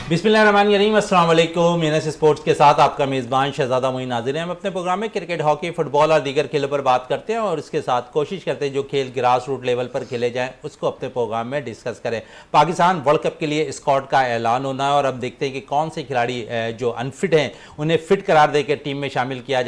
बिस्मिल्लाहिर्रहमानिर्रहीम, अस्सलाम वालेकुम। एनएस स्पोर्ट्स के साथ आपका मेज़बान शहजादा मोइन नाज़िर है। हम अपने प्रोग्राम में क्रिकेट, हॉकी, फुटबॉल और दीगर खेलों पर बात करते हैं और इसके साथ कोशिश करते हैं जो खेल ग्रास रूट लेवल पर खेले जाएं उसको अपने प्रोग्राम में डिस्कस करें। पाकिस्तान वर्ल्ड कप के लिए स्क्वाड का ऐलान होना है और अब देखते हैं कि कौन से खिलाड़ी जो अनफिट हैं उन्हें फिट करार देकर टीम में शामिल किया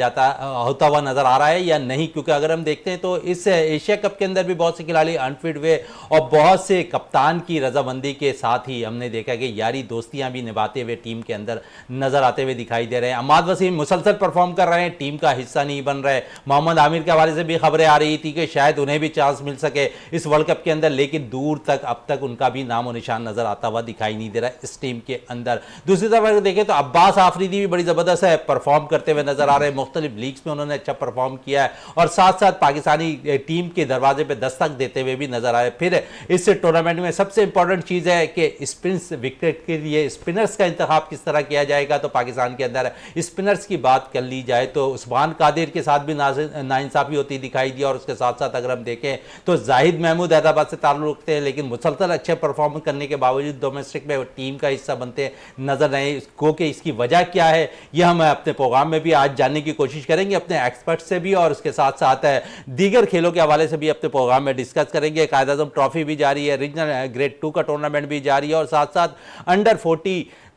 होता हुआ नजर आ रहा है या नहीं, क्योंकि अगर हम देखते हैं तो इस एशिया कप के अंदर भी बहुत से खिलाड़ी अनफिट हुए और बहुत से कप्तान की रजामंदी के साथ ही हमने देखा कि यारी दोस्तियां भी निभाते हुए टीम के अंदर नजर आते हुए दिखाई दे रहे हैं। अम्माद वसीम मुसलसल परफॉर्म कर रहे हैं, टीम का हिस्सा नहीं बन रहे। मोहम्मद आमिर के हवाले से भी खबरें आ रही थी कि शायद उन्हें भी चांस मिल सके इस वर्ल्ड कप के अंदर, लेकिन दूर तक अब तक उनका भी नामो निशान नजर आता हुआ दिखाई नहीं दे रहा है इस टीम के अंदर। दूसरी तरफ अगर देखें तो अब्बास आफरीदी भी बड़ी जबरदस्त है, परफॉर्म करते हुए नजर आ रहे हैं। मुख्तलिफ लीग्स में उन्होंने अच्छा परफॉर्म किया है और साथ साथ पाकिस्तानी टीम के दरवाजे पर दस्तक देते हुए भी नजर आए। फिर इस टूर्नामेंट में सबसे इंपॉर्टेंट चीज है कि स्पिन विकेट के लिए स्पिनर्स का इंतखाब किस तरह किया जाएगा। तो पाकिस्तान के अंदर स्पिनर्स की बात कर ली जाए तो उस्मान कादिर के साथ भी नाइंसाफी होती दिखाई दी और उसके साथ साथ अगर हम देखें तो जाहिद महमूद हैदराबाद से ताल्लुक रखते हैं, लेकिन मुसलसल अच्छे परफॉर्म करने के बावजूद डोमेस्टिक में टीम का हिस्सा बनते नजर नहीं। इसको कि इसकी वजह क्या है यह हम अपने प्रोग्राम में भी आज जानने की कोशिश करेंगे अपने एक्सपर्ट से भी, और उसके साथ साथ दीगर खेलों के हवाले से भी अपने प्रोग्राम में डिस्कस करेंगे। कायद आज़म ट्रॉफी भी जारी है, रीजनल ग्रेड 2 का टूर्नामेंट भी जारी है और साथ साथ अंडर 40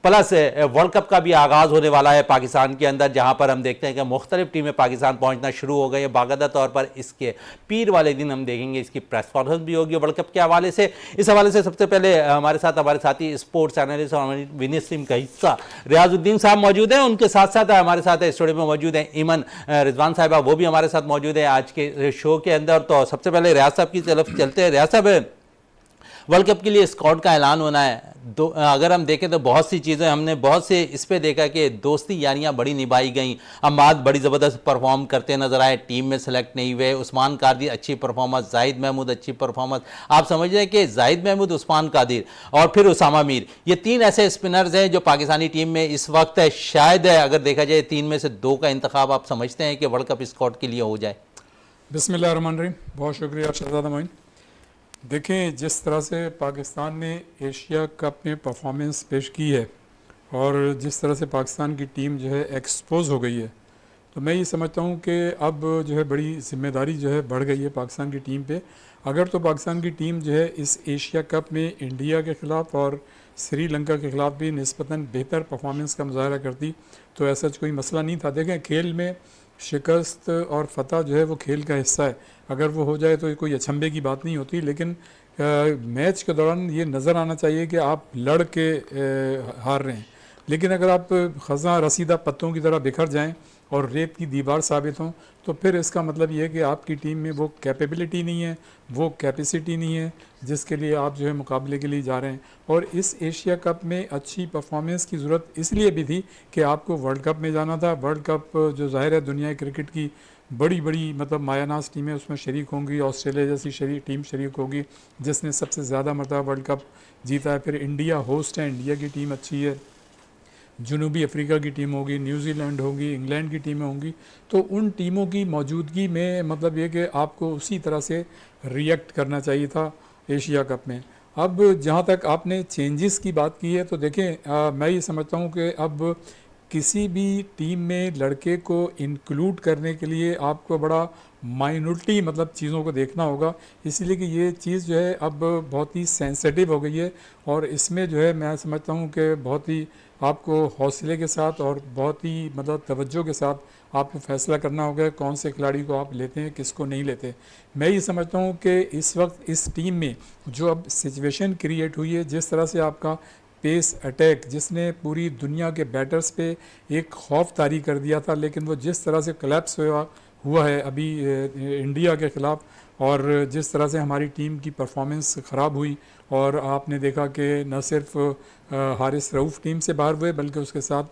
प्लस वर्ल्ड कप का भी आगाज होने वाला है पाकिस्तान के अंदर, जहां पर हम देखते हैं कि मुख्तलिफ टीमें पाकिस्तान पहुंचना शुरू हो गई है। बाकायदा तौर पर इसके पीर वाले दिन हम देखेंगे इसकी प्रेस कॉन्फ्रेंस भी होगी वर्ल्ड कप के हवाले से। इस हवाले से सबसे पहले हमारे साथी स्पोर्ट्स एनालिस्ट और हमारी विनिस टीम का हिस्सा रियाजुद्दीन साहब मौजूद हैं। उनके साथ साथ हमारे साथ स्टूडियो में मौजूद हैं ईमन रिजवान साहिबा, वो भी हमारे साथ मौजूद है आज के शो के अंदर। तो सबसे पहले रियाज साहब की तरफ चलते हैं। रियाज साहब, वर्ल्ड कप के लिए स्क्वाड का ऐलान होना है, अगर हम देखें तो बहुत सी चीज़ें हमने बहुत से इस पे देखा कि दोस्ती यारियां बड़ी निभाई गई। अम्माद बड़ी ज़बरदस्त परफॉर्म करते नजर आए, टीम में सेलेक्ट नहीं हुए। उस्मान कादिर अच्छी परफॉर्मेंस, जाहिद महमूद अच्छी परफॉर्मेंस। आप समझ रहे हैं कि जाहिद महमूद, उस्मान कादिर और फिर उसामा मीर, ये तीन ऐसे स्पिनर्स हैं जो पाकिस्तानी टीम में इस वक्त है। शायद अगर देखा जाए तीन में से दो का इंतखाब आप समझते हैं कि वर्ल्ड कप स्क्वाड के लिए हो जाए। बिस्मिल्लाहिर्रहमानिर्रहीम, बहुत शुक्रिया शहजादा मोइन। देखें, जिस तरह से पाकिस्तान ने एशिया कप में परफॉर्मेंस पेश की है और जिस तरह से पाकिस्तान की टीम जो है एक्सपोज हो गई है, तो मैं ये समझता हूँ कि अब जो है बड़ी जिम्मेदारी जो है बढ़ गई है पाकिस्तान की टीम पे। अगर तो पाकिस्तान की टीम जो है इस एशिया कप में इंडिया के ख़िलाफ़ और श्रीलंका के ख़िलाफ़ भी निस्बतन बेहतर परफॉर्मेंस का मुजाहरा करती तो ऐसा कोई मसला नहीं था। देखें, खेल में शिकस्त और फ़तह जो है वो खेल का हिस्सा है, अगर वो हो जाए तो कोई अचंभे की बात नहीं होती। लेकिन मैच के दौरान ये नज़र आना चाहिए कि आप लड़ के हार रहे हैं, लेकिन अगर आप ख़ज़ा रसीदा पत्तों की तरह बिखर जाएं और रेत की दीवार साबित हों तो फिर इसका मतलब ये है कि आपकी टीम में वो कैपेबिलिटी नहीं है, वो कैपेसिटी नहीं है जिसके लिए आप जो है मुकाबले के लिए जा रहे हैं। और इस एशिया कप में अच्छी परफॉर्मेंस की ज़रूरत इसलिए भी थी कि आपको वर्ल्ड कप में जाना था। वर्ल्ड कप जो ज़ाहिर है दुनिया क्रिकेट की बड़ी बड़ी मतलब मायानाज टीमें उसमें शरीक होंगी। ऑस्ट्रेलिया जैसी टीम शरीक होगी जिसने सबसे ज़्यादा मरतबा वर्ल्ड कप जीता है। फिर इंडिया होस्ट है, इंडिया की टीम अच्छी है, जनूबी अफ्रीका की टीम होगी, न्यूजीलैंड होगी, इंग्लैंड की टीमें होंगी। तो उन टीमों की मौजूदगी में मतलब ये कि आपको उसी तरह से रिएक्ट करना चाहिए था एशिया कप में। अब जहाँ तक आपने चेंजेस की बात की है तो देखें, मैं ये समझता हूँ कि अब किसी भी टीम में लड़के को इंक्लूड करने के लिए आपको बड़ा माइनॉरिटी मतलब चीज़ों को देखना होगा, इसलिए कि ये चीज़ जो है अब बहुत ही सेंसिटिव हो गई है और इसमें जो है मैं समझता हूँ कि बहुत ही आपको हौसले के साथ और बहुत ही मतलब तवज्जो के साथ आपको फैसला करना होगा कौन से खिलाड़ी को आप लेते हैं, किसको नहीं लेते। मैं ये समझता हूँ कि इस वक्त इस टीम में जो अब सिचुएशन क्रिएट हुई है, जिस तरह से आपका पेस अटैक जिसने पूरी दुनिया के बैटर्स पे एक खौफ तारी कर दिया था, लेकिन वो जिस तरह से कोलैप्स हुआ है अभी इंडिया के ख़िलाफ़, और जिस तरह से हमारी टीम की परफॉर्मेंस ख़राब हुई और आपने देखा कि न सिर्फ हारिस रऊफ़ टीम से बाहर हुए बल्कि उसके साथ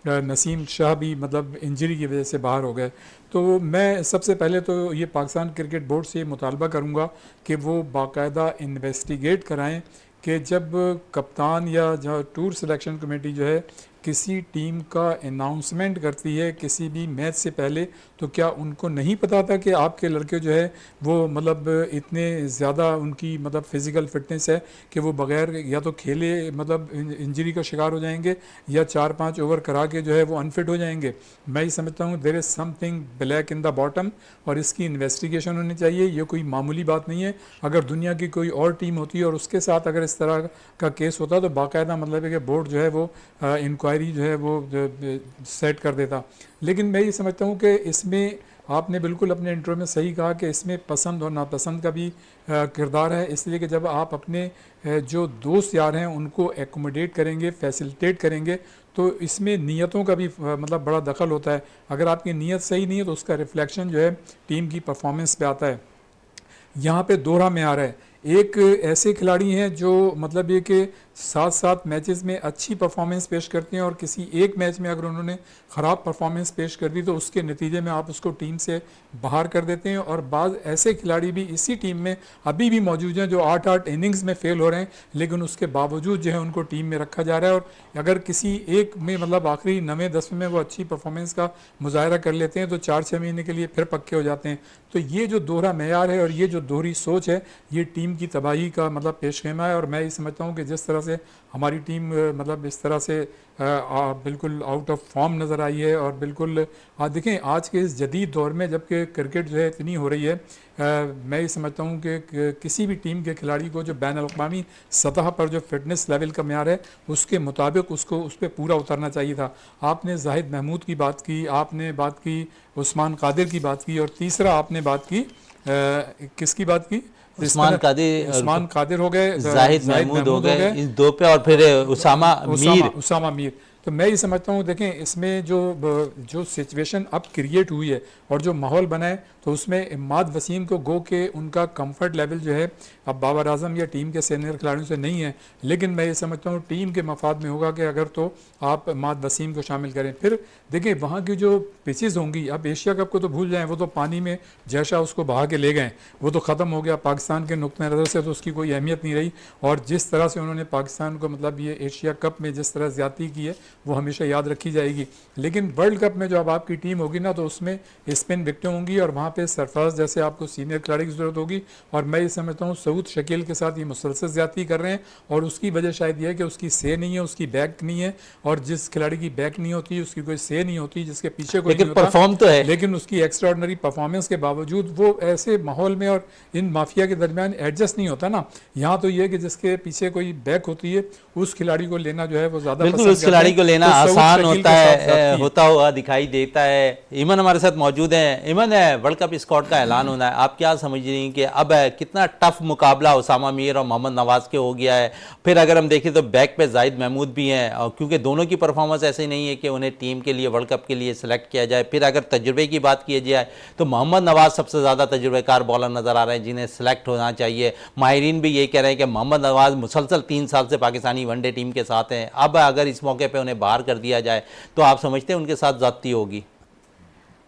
नसीम शाह भी मतलब इंजरी की वजह से बाहर हो गए। तो मैं सबसे पहले तो ये पाकिस्तान क्रिकेट बोर्ड से मुतालबा करूँगा कि वो बाकायदा इन्वेस्टिगेट कराएँ कि जब कप्तान या जो टूर सिलेक्शन कमेटी जो है किसी टीम का अनाउंसमेंट करती है किसी भी मैच से पहले, तो क्या उनको नहीं पता था कि आपके लड़के जो है वो मतलब इतने ज़्यादा उनकी मतलब फिज़िकल फिटनेस है कि वो बगैर या तो खेले मतलब इंजरी का शिकार हो जाएंगे या 4-5 ओवर करा के जो है वो अनफिट हो जाएंगे। मैं ये समझता हूँ there is something black in the bottom और इसकी इन्वेस्टिगेशन होनी चाहिए। ये कोई मामूली बात नहीं है। अगर दुनिया की कोई और टीम होती है और उसके साथ अगर इस तरह का केस होता तो बाकायदा मतलब है कि बोर्ड जो है वो इंक्वायरी जो है वो सेट कर देता। लेकिन मैं ये समझता हूँ कि इसमें आपने बिल्कुल अपने इंट्रो में सही कहा कि इसमें पसंद और नापसंद का भी किरदार है, इसलिए कि जब आप अपने जो दोस्त यार हैं उनको एकोमोडेट करेंगे, फैसिलिटेट करेंगे, तो इसमें नीयतों का भी मतलब बड़ा दखल होता है। अगर आपकी नीयत सही नहीं है तो उसका रिफ्लेक्शन जो है टीम की परफॉर्मेंस पे आता है। यहाँ पे दोहरा मेयार है। एक ऐसे खिलाड़ी हैं जो मतलब ये कि साथ साथ मैचेस में अच्छी परफॉर्मेंस पेश करते हैं और किसी एक मैच में अगर उन्होंने ख़राब परफॉर्मेंस पेश कर दी तो उसके नतीजे में आप उसको टीम से बाहर कर देते हैं। और बाद ऐसे खिलाड़ी भी इसी टीम में अभी भी मौजूद हैं जो 8-8 इनिंग्स में फेल हो रहे हैं, लेकिन उसके बावजूद जो है उनको टीम में रखा जा रहा है। और अगर किसी एक में मतलब आखिरी 9वें-10वें में वो अच्छी परफॉर्मेंस का मुजाहरा कर लेते हैं तो 4-6 महीने के लिए फिर पक्के हो जाते हैं। तो ये जो दोहरा मेयार है और ये जो दोहरी सोच है ये टीम की तबाही का मतलब पेशखेमा है। और मैं ये समझता हूँ कि जिस तरह से हमारी टीम मतलब इस तरह से बिल्कुल आउट ऑफ फॉर्म नज़र आई है और बिल्कुल देखें आज के इस जदीद दौर में जबकि क्रिकेट जो है इतनी हो रही है, मैं ये समझता हूँ कि किसी भी टीम के खिलाड़ी को जो बैन अवी सतह पर जो फिटनेस लेवल का म्यार है उसके मुताबिक उसको उस पर पूरा उतरना चाहिए था। आपने जाहिद महमूद की बात की, आपने बात की उस्मान कादिर की बात की, और तीसरा आपने बात की किसकी बात की? उस्मान कादिर हो गए, जाहिद महमूद हो गए, इस दो पे, और फिर उसामा मीर। तो मैं ये समझता हूँ देखें इसमें जो सिचुएशन अब क्रिएट हुई है और जो माहौल बना है तो उसमें इमाद वसीम को गो के उनका कंफर्ट लेवल जो है अब बाबर आजम या टीम के सीनियर खिलाड़ियों से नहीं है, लेकिन मैं ये समझता हूँ टीम के मफाद में होगा कि अगर तो आप इमाद वसीम को शामिल करें। फिर देखिए वहाँ की जो पिचेज़ होंगी, अब एशिया कप को तो भूल जाएं, वो तो पानी में जैसा उसको बहा के ले गए, वो तो ख़त्म हो गया। पाकिस्तान के नुक्ते नज़र से तो उसकी कोई अहमियत नहीं रही। और जिस तरह से उन्होंने पाकिस्तान को मतलब ये एशिया कप में जिस तरह ज़्यादती की है वो हमेशा याद रखी जाएगी। लेकिन वर्ल्ड कप में जो अब आपकी टीम होगी ना तो उसमें स्पिन विकेटें होंगी और वहाँ पे सरफराज जैसे आपको सीनियर खिलाड़ी की ज़रूरत होगी। और मैं ये समझता हूँ सऊद शकील के साथ ये मुसलसल ज़्यादती कर रहे हैं और उसकी वजह शायद ये है कि उसकी से नहीं है, उसकी बैक नहीं है, और जिस खिलाड़ी की बैक नहीं होती उसकी कोई से नहीं होती, जिसके पीछे कोई नहीं होता, परफॉर्म तो है, लेकिन उसकी एक्स्ट्राऑर्डिनरी परफॉर्मेंस के बावजूद वो ऐसे माहौल में और इन माफिया के दरमियान एडजस्ट नहीं होता ना। यहाँ तो ये कि जिसके पीछे कोई बैक होती है उस खिलाड़ी को लेना जो है वो ज़्यादा बिल्कुल उस खिलाड़ी को लेना आसान होता हुआ दिखाई देता है। इमन हमारे साथ मौजूद है। इमन, वर्ल्ड कप स्क्वाड का ऐलान होना है, आप क्या समझ रही हैं कि अब कितना टफ मुकाबला उसामा मीर और मोहम्मद नवाज के हो गया है? फिर अगर हम देखें तो बैक पे जाहिद महमूद भी हैं, और क्योंकि दोनों की परफॉर्मेंस ऐसे नहीं है कि उन्हें टीम के लिए वर्ल्ड कप के लिए सिलेक्ट किया जाए। फिर अगर तजुर्बे की बात की जाए तो मोहम्मद नवाज सबसे ज़्यादा तजुर्बेकार बॉलर नज़र आ रहे हैं जिन्हें सिलेक्ट होना चाहिए। माहिरीन भी ये कह रहे हैं कि मोहम्मद नवाज मुसलसल 3 साल से पाकिस्तानी वनडे टीम के साथ हैं, अब अगर इस मौके पे उन्हें बाहर कर दिया जाए तो आप समझते हैं उनके साथ ज़्यादती होगी?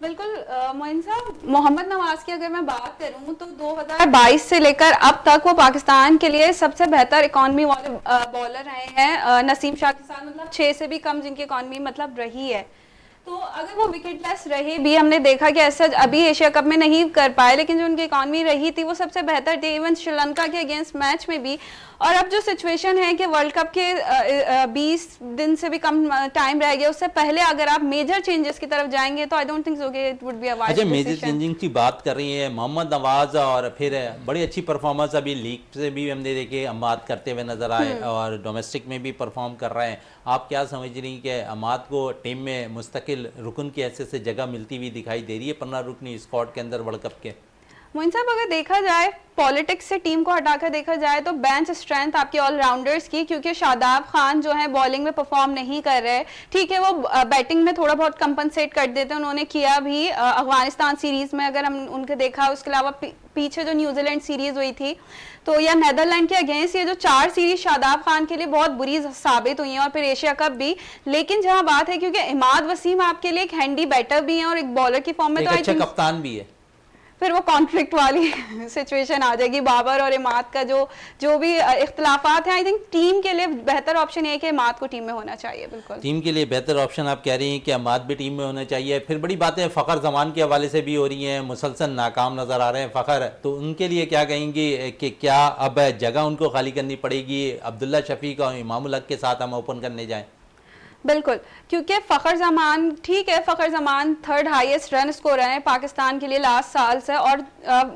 बिल्कुल मोइन साहब, मोहम्मद नवाज की अगर मैं बात करूं तो 2022 से लेकर अब तक वो पाकिस्तान के लिए सबसे बेहतर इकॉनमी वाले बॉलर रहे हैं, नसीम शाह के साथ मतलब 6 से भी कम जिनकी इकॉनमी मतलब रही है। तो अगर वो विकेटलेस रहे भी, हमने देखा कि ऐसा अभी एशिया कप में नहीं कर पाए, लेकिन जो उनकी इकॉनमी रही थी वो सबसे बेहतर थी, इवन श्रीलंका के अगेंस्ट मैच में भी। और अब जो सिचुएशन है कि वर्ल्ड कप के 20 दिन से भी कम टाइम रह गया, उससे पहले अगर आप मेजर चेंजेस की तरफ जाएंगे तो आई डोंट थिंक सो कि it would be a wise decision. Major changing की बात कर रही है मोहम्मद नवाज, और फिर बड़ी अच्छी परफॉर्मेंस अभी लीग से भी हमने देखे अमाद करते हुए नजर आए और डोमेस्टिक में भी परफॉर्म कर रहे हैं। आप क्या समझ रही हैं कि अमाद को टीम में मुस्तकिल रुकन की हैसियत से जगह मिलती हुई दिखाई दे रही है 15 रुकनी स्क्वाड के अंदर वर्ल्ड कप के? मोइन साहब, अगर देखा जाए पॉलिटिक्स से टीम को हटाकर देखा जाए तो बेंच स्ट्रेंथ आपके ऑलराउंडर्स की, क्योंकि शादाब खान जो है बॉलिंग में परफॉर्म नहीं कर रहे। ठीक है, वो बैटिंग में थोड़ा बहुत कंपनसेट कर देते हैं, उन्होंने किया भी अफगानिस्तान सीरीज में अगर हम उनके देखा। उसके अलावा पीछे जो न्यूजीलैंड सीरीज हुई थी तो या नेदरलैंड के अगेंस्ट, ये जो 4 सीरीज शादाब खान के लिए बहुत बुरी साबित हुई हैं, और फिर एशिया कप भी। लेकिन जहां बात है क्योंकि इमाद वसीम आपके लिए एक हैंडी बैटर भी है और एक बॉलर की फॉर्म में, तो अच्छा कप्तान भी है। फिर वो कॉन्फ्लिक्ट वाली सिचुएशन आ जाएगी। बाबर और इमाद का जो भी इख्तलाफात हैं, आई थिंक टीम के लिए बेहतर ऑप्शन ये है कि इमाद को टीम में होना चाहिए। बिल्कुल टीम के लिए बेहतर ऑप्शन आप कह रही हैं कि अमाद भी टीम में होना चाहिए। फिर बड़ी बातें फ़खर जमान के हवाले से भी हो रही हैं, मुसलसल नाकाम नज़र आ रहे हैं फ़खर, तो उनके लिए क्या कहेंगी कि क्या अब जगह उनको खाली करनी पड़ेगी, अब्दुल्ला शफीक और इमामुल हक के साथ हम ओपन करने जाएँ? बिल्कुल, क्योंकि फ़खर ज़मान ठीक है, फ़खर ज़मान थर्ड हाईएस्ट रन स्कोरर हैं पाकिस्तान के लिए लास्ट साल से, और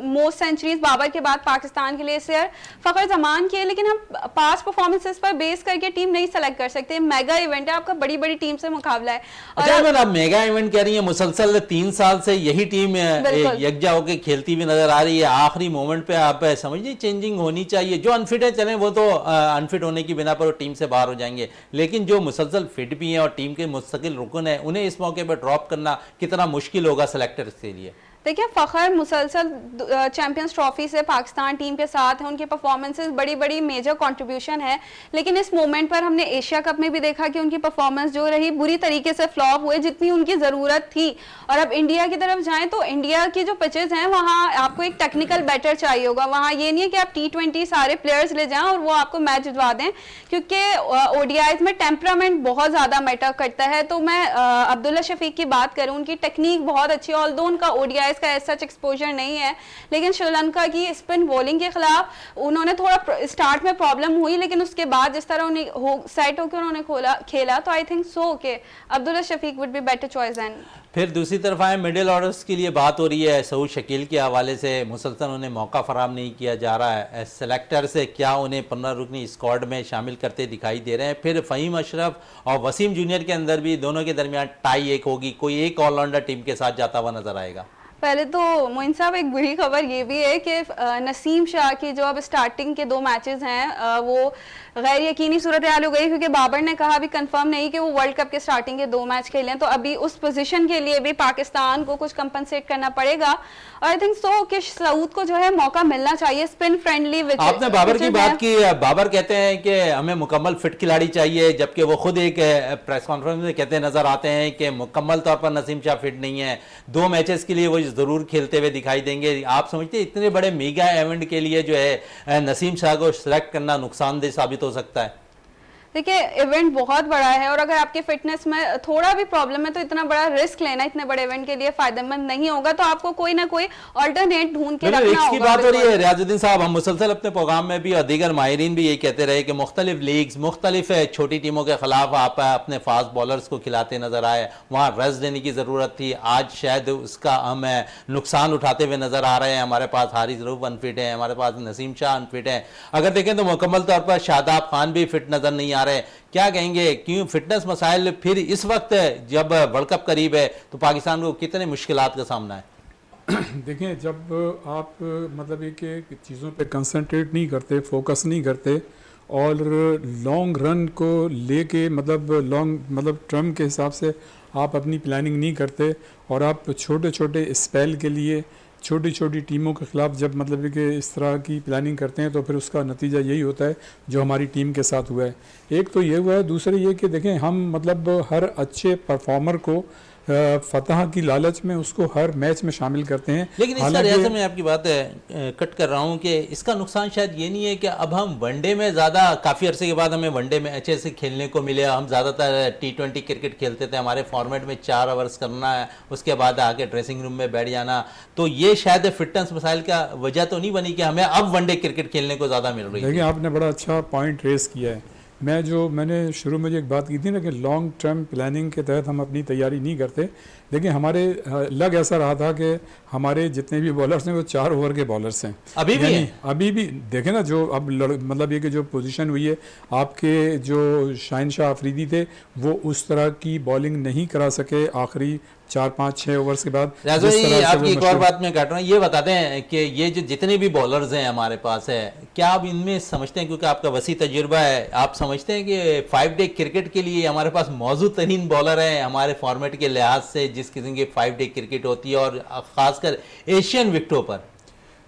मोस्ट सेंचुरीज बाबर के बाद पाकिस्तान के लिए इस ईयर फ़खर ज़मान की है। लेकिन हम पास्ट परफॉर्मेंसेस पर बेस करके टीम नहीं सेलेक्ट कर सकते। मेगा इवेंट है, आपका बड़ी बड़ी टीम से मुकाबला है। अच्छा, अगर आप मेगा इवेंट कह रही हैं, मुसलसल 3 साल से यही टीम यकजा होकर खेलती हुई नजर आ रही है, आखिरी मोमेंट पे आप समझिए चेंजिंग होनी चाहिए। जो अनफिट है चलें, वो तो अनफिट होने की बिना पर टीम से बाहर हो जाएंगे, लेकिन जो मुसलसल फिट भी हैं और टीम के मुस्तकिल रुकन है, उन्हें इस मौके पर ड्रॉप करना कितना मुश्किल होगा सेलेक्टर्स के लिए? देखिए, फ़खर मुसलसल चैंपियंस ट्रॉफी से पाकिस्तान टीम के साथ हैं, उनके परफॉर्मेंसेस बड़ी बड़ी मेजर कंट्रीब्यूशन है। लेकिन इस मोमेंट पर हमने एशिया कप में भी देखा कि उनकी परफॉर्मेंस जो रही बुरी तरीके से फ्लॉप हुए, जितनी उनकी ज़रूरत थी। और अब इंडिया की तरफ जाएं तो इंडिया की जो पिचेस हैं वहाँ आपको एक टेक्निकल बैटर चाहिए होगा। वहाँ ये नहीं है कि आप T20 सारे प्लेयर्स ले जाएँ और वो आपको मैच जितवा दें, क्योंकि ODIs में टेम्परामेंट बहुत ज़्यादा मैटर करता है। तो मैं अब्दुल्ला शफीक की बात करूँ, उनकी टेक्निक बहुत अच्छी है, ऑल्दो उनका ODIs का ऐसा एक्सपोजर नहीं है, लेकिन श्रीलंका की स्पिन बॉलिंग के खिलाफ उन्होंने थोड़ा स्टार्ट में प्रॉब्लम हुई, लेकिन उसके बाद जिस तरह उन्हें सेट होकर उन्होंने खेला, तो आई थिंक सो के Abdullah Shafique would be better choice then. फिर दूसरी तरफ आए, मिडिल ऑर्डर्स के लिए बात हो रही है, सऊद शकील के हवाले से मुसलसल उन्हें मौका फराम नहीं किया जा रहा है। सेलेक्टर से क्या उन्हें 15 रुकनी स्क्वाड में शामिल करते दिखाई दे रहे हैं? फिर फ़हीम अशरफ और वसीम जूनियर के अंदर भी दोनों के दरमियान टाई एक होगी, कोई एक ऑलराउंडर टीम के साथ जाता हुआ नजर आएगा? पहले तो मोइन साहब, एक बुरी खबर ये भी है कि नसीम शाह की जो अब स्टार्टिंग के 2 मैचेस हैं वो गैर यकीनी सूरत हाल हो गई, क्योंकि बाबर ने कहा अभी कंफर्म नहीं कि वो वर्ल्ड कप के स्टार्टिंग के 2 मैच खेलें। तो अभी उस पोजीशन के लिए भी पाकिस्तान को कुछ कंपनसेट करना पड़ेगा, और आई थिंक सो कि सऊद को जो है मौका मिलना चाहिए। स्पिन फ्रेंडली आपने बाबर की बात की, बाबर कहते हैं कि हमें मुकम्मल फिट खिलाड़ी चाहिए, जबकि वो खुद एक प्रेस कॉन्फ्रेंस में कहते नजर आते हैं कि मुकम्मल तौर पर नसीम शाह फिट नहीं है, 2 मैचेस के लिए वो जरूर खेलते हुए दिखाई देंगे। आप समझते हैं इतने बड़े मेगा इवेंट के लिए जो है नसीम शाह को सिलेक्ट करना नुकसानदेह साबित हो सकता है? देखिए, इवेंट बहुत बड़ा है, और अगर आपके फिटनेस में थोड़ा भी प्रॉब्लम है तो इतना बड़ा रिस्क लेना इतने बड़े इवेंट के लिए फायदेमंद नहीं होगा। तो आपको कोई ना कोई अल्टरनेट ढूंढ के रखना होगा। की बात हो रही है रियाजुद्दीन साहब, हम मुसलसल अपने प्रोग्राम में भी और दीगर माहिरीन भी यही कहते रहे कि मुख्तलिफ लीग्स, मुख्तलिफ छोटी टीमों के खिलाफ आप अपने फास्ट बॉलर्स को खिलाते नजर आए, वहाँ रस देने की जरूरत थी। आज शायद उसका हम नुकसान उठाते हुए नजर आ रहे हैं। हमारे पास हारिस रऊफ अनफिट है, हमारे पास नसीम शाह अनफिट है, अगर देखें तो मुकम्मल तौर पर शादाब खान भी फिट नजर नहीं आ रहे। क्या कहेंगे, क्यों फिटनेस मसाइल फिर इस वक्त जब वर्ल्ड कप करीब है तो पाकिस्तान को कितने मुश्किलात का सामना है? देखें, जब आप मतलब ये कि चीज़ों पे कंसंट्रेट नहीं करते, फोकस नहीं करते, और लॉन्ग रन को लेके मतलब टर्म के हिसाब से आप अपनी प्लानिंग नहीं करते, और आप छोटे छोटे स्पेल के लिए छोटी छोटी टीमों के ख़िलाफ़ जब मतलब कि इस तरह की प्लानिंग करते हैं, तो फिर उसका नतीजा यही होता है जो हमारी टीम के साथ हुआ है। एक तो ये हुआ है, दूसरा ये कि देखें, हम मतलब हर अच्छे परफॉर्मर को फतह की लालच में उसको हर मैच में शामिल करते हैं। लेकिन इस तरह से मैं आपकी बात कट कर रहा हूं कि इसका नुकसान शायद ये नहीं है कि अब हम वनडे में ज़्यादा, काफ़ी अरसे के बाद हमें वनडे में अच्छे से खेलने को मिले। हम ज़्यादातर T20 क्रिकेट खेलते थे, हमारे फॉर्मेट में 4 ओवर्स करना है, उसके बाद आके ड्रेसिंग रूम में बैठ जाना। तो ये शायद फिटनेस मसाइल का वजह तो नहीं बनी कि हमें अब वनडे क्रिकेट खेलने को ज़्यादा मिल रही है? देखिए, आपने बड़ा अच्छा पॉइंट रेस किया है। मैंने शुरू में एक बात की थी ना कि लॉन्ग टर्म प्लानिंग के तहत हम अपनी तैयारी नहीं करते, लेकिन हमारे लग ऐसा रहा था कि हमारे जितने भी बॉलर्स हैं वो 4 ओवर के बॉलर्स हैं। अभी भी देखें ना, जो अब मतलब ये कि जो पोजीशन हुई है, आपके जो शाहिन शाह अफरीदी थे वो उस तरह की बॉलिंग नहीं करा सके आखिरी 4-5-6 ओवर्स के बाद। आपकी एक और बात मैं काट रहा हूँ, ये बताते हैं कि ये जो जितने भी बॉलर्स हैं हमारे पास है, क्या आप इनमें समझते हैं, क्योंकि आपका वसी तजुर्बा है, आप समझते हैं कि 5 डे क्रिकेट के लिए हमारे पास मौजूद तरीन बॉलर हैं हमारे फॉर्मेट के लिहाज से, जिस किस्म की 5 डे क्रिकेट होती है और खासकर एशियन विकेटों पर?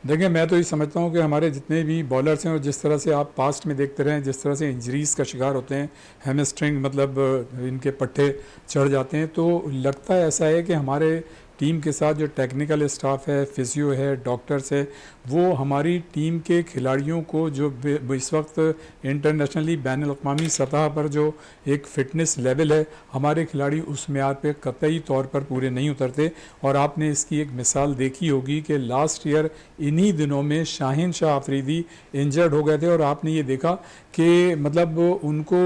देखिए, मैं तो ये समझता हूँ कि हमारे जितने भी बॉलर्स हैं, और जिस तरह से आप पास्ट में देखते रहे, जिस तरह से इंजरीज़ का शिकार होते हैं, हैमस्ट्रिंग मतलब इनके पट्टे चढ़ जाते हैं, तो लगता है ऐसा है कि हमारे टीम के साथ जो टेक्निकल स्टाफ है, फिजियो है, डॉक्टर्स है, वो हमारी टीम के खिलाड़ियों को जो इस वक्त इंटरनेशनली बैन अल-अक़वामी सतह पर जो एक फ़िटनेस लेवल है, हमारे खिलाड़ी उस मेयार पे कतई तौर पर पूरे नहीं उतरते। और आपने इसकी एक मिसाल देखी होगी कि लास्ट ईयर इन्हीं दिनों में शाहीन शाह अफरीदी इंजर्ड हो गए थे और आपने ये देखा कि मतलब उनको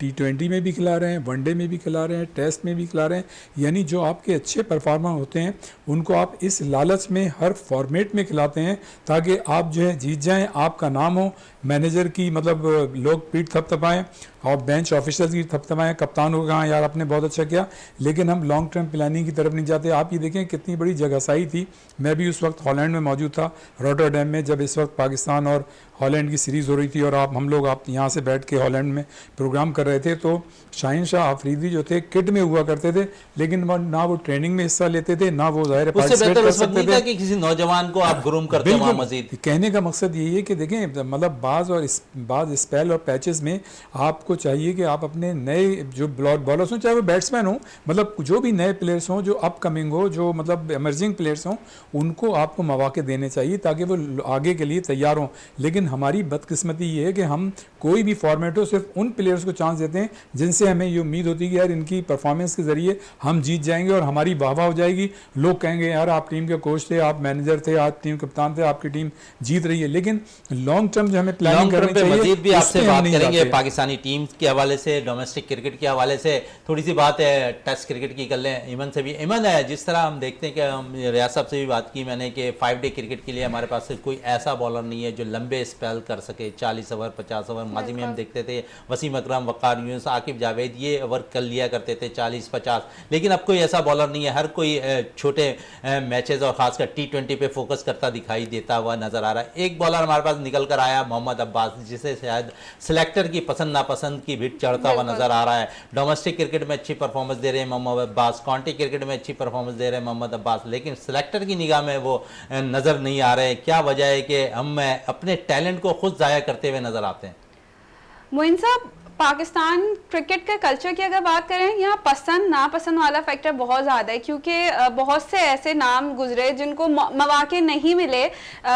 T20 में भी खिला रहे हैं, वनडे में भी खिला रहे हैं, टेस्ट में भी खिला रहे हैं। यानी जो आपके अच्छे परफॉर्मर होते हैं उनको आप इस लालच में हर फॉर्मेट में खिलाते हैं ताकि आप जो है जीत जाएं, आपका नाम हो, मैनेजर की मतलब लोग पीठ थपथपाएं और बेंच ऑफिसर्स की थपथपाएं, कप्तान को कहा यार आपने बहुत अच्छा किया, लेकिन हम लॉन्ग टर्म प्लानिंग की तरफ नहीं जाते। आप ये देखें कितनी बड़ी जगहसाई थी। मैं भी उस वक्त हॉलैंड में मौजूद था, रॉटरडैम में, जब इस वक्त पाकिस्तान और हॉलैंड की सीरीज़ हो रही थी और आप यहाँ से बैठ के हॉलैंड में प्रोग्राम कर रहे थे। तो शाहीन शाह अफरीदी जो थे किट में हुआ करते थे, लेकिन ना वो ट्रेनिंग में हिस्सा लेते थे, ना वो ज़ाहिर पार्टिसिपेट कर सकते थे कि किसी नौजवान को आप ग्रूम करते हैं मजीद। कहने का मकसद यही है कि देखें मतलब बाज स्पेल और पैचेस में आपको चाहिए कि आप अपने नए जो बॉलर्स हों, चाहे वो बैट्समैन हो, मतलब जो भी नए प्लेयर्स हों, जो अपकमिंग हो, जो मतलब इमर्जिंग प्लेयर्स हों, उनको आपको मौके देने चाहिए ताकि वो आगे के लिए तैयार हों। लेकिन हमारी बदकिस्मती ये है कि हम कोई भी फॉर्मेट हो सिर्फ उन प्लेयर्स को चांस देते हैं जिनसे हमें ये उम्मीद होती है कि यार इनकी परफॉर्मेंस के ज़रिए हम जीत जाएंगे और हमारी वाह हो जाएगी। लोग कहेंगे यार आप टीम के कोच थे, आप मैनेजर थे, आप टीम कप्तान थे, आपकी टीम जीत रही है। लेकिन लॉन्ग टर्म जो हमें प्लानिंग करनी चाहिए, मजीद भी आपसे बात करेंगे पाकिस्तानी टीम के हवाले से, डोमेस्टिक क्रिकेट के हवाले से। थोड़ी सी बात है टेस्ट क्रिकेट की कर लें ईमन से भी। ईमन है, जिस तरह हम देखते हैं कि हम रियाज साहब से भी बात की मैंने कि 5 डे क्रिकेट के लिए हमारे पास कोई ऐसा बॉलर नहीं है जो लंबे स्पेल कर सके, 40 ओवर 50 ओवर। माजी में हम देखते थे वसीम अकरम, वक़ार यूनुस, आकिब जावेद ये ओवर कर लिया करते थे 40-50, लेकिन अब कोई ऐसा बॉलर नहीं है। हर कोई छोटे मैचेस और खासकर T20 पे फोकस करता दिखाई देता हुआ नजर आ रहा है। एक बॉलर हमारे पास निकल कर आया मोहम्मद अब्बास, जिसे शायद सिलेक्टर की पसंद नापसंद की भिड़ चढ़ता हुआ नजर आ रहा है। डोमेस्टिक क्रिकेट में अच्छी परफॉर्मेंस दे रहे हैं मोहम्मद अब्बास, काउंटी क्रिकेट में अच्छी परफॉर्मेंस दे रहे हैं मोहम्मद अब्बास, लेकिन सिलेक्टर की निगाह में वो नजर नहीं आ रहे। क्या वजह है कि हम अपने टैलेंट को खुद जाया करते हुए नजर आते हैं? मोइन साहब, पाकिस्तान क्रिकेट के कल्चर की अगर बात करें, यहाँ पसंद नापसंद वाला फैक्टर बहुत ज़्यादा है, क्योंकि बहुत से ऐसे नाम गुजरे जिनको मौके नहीं मिले।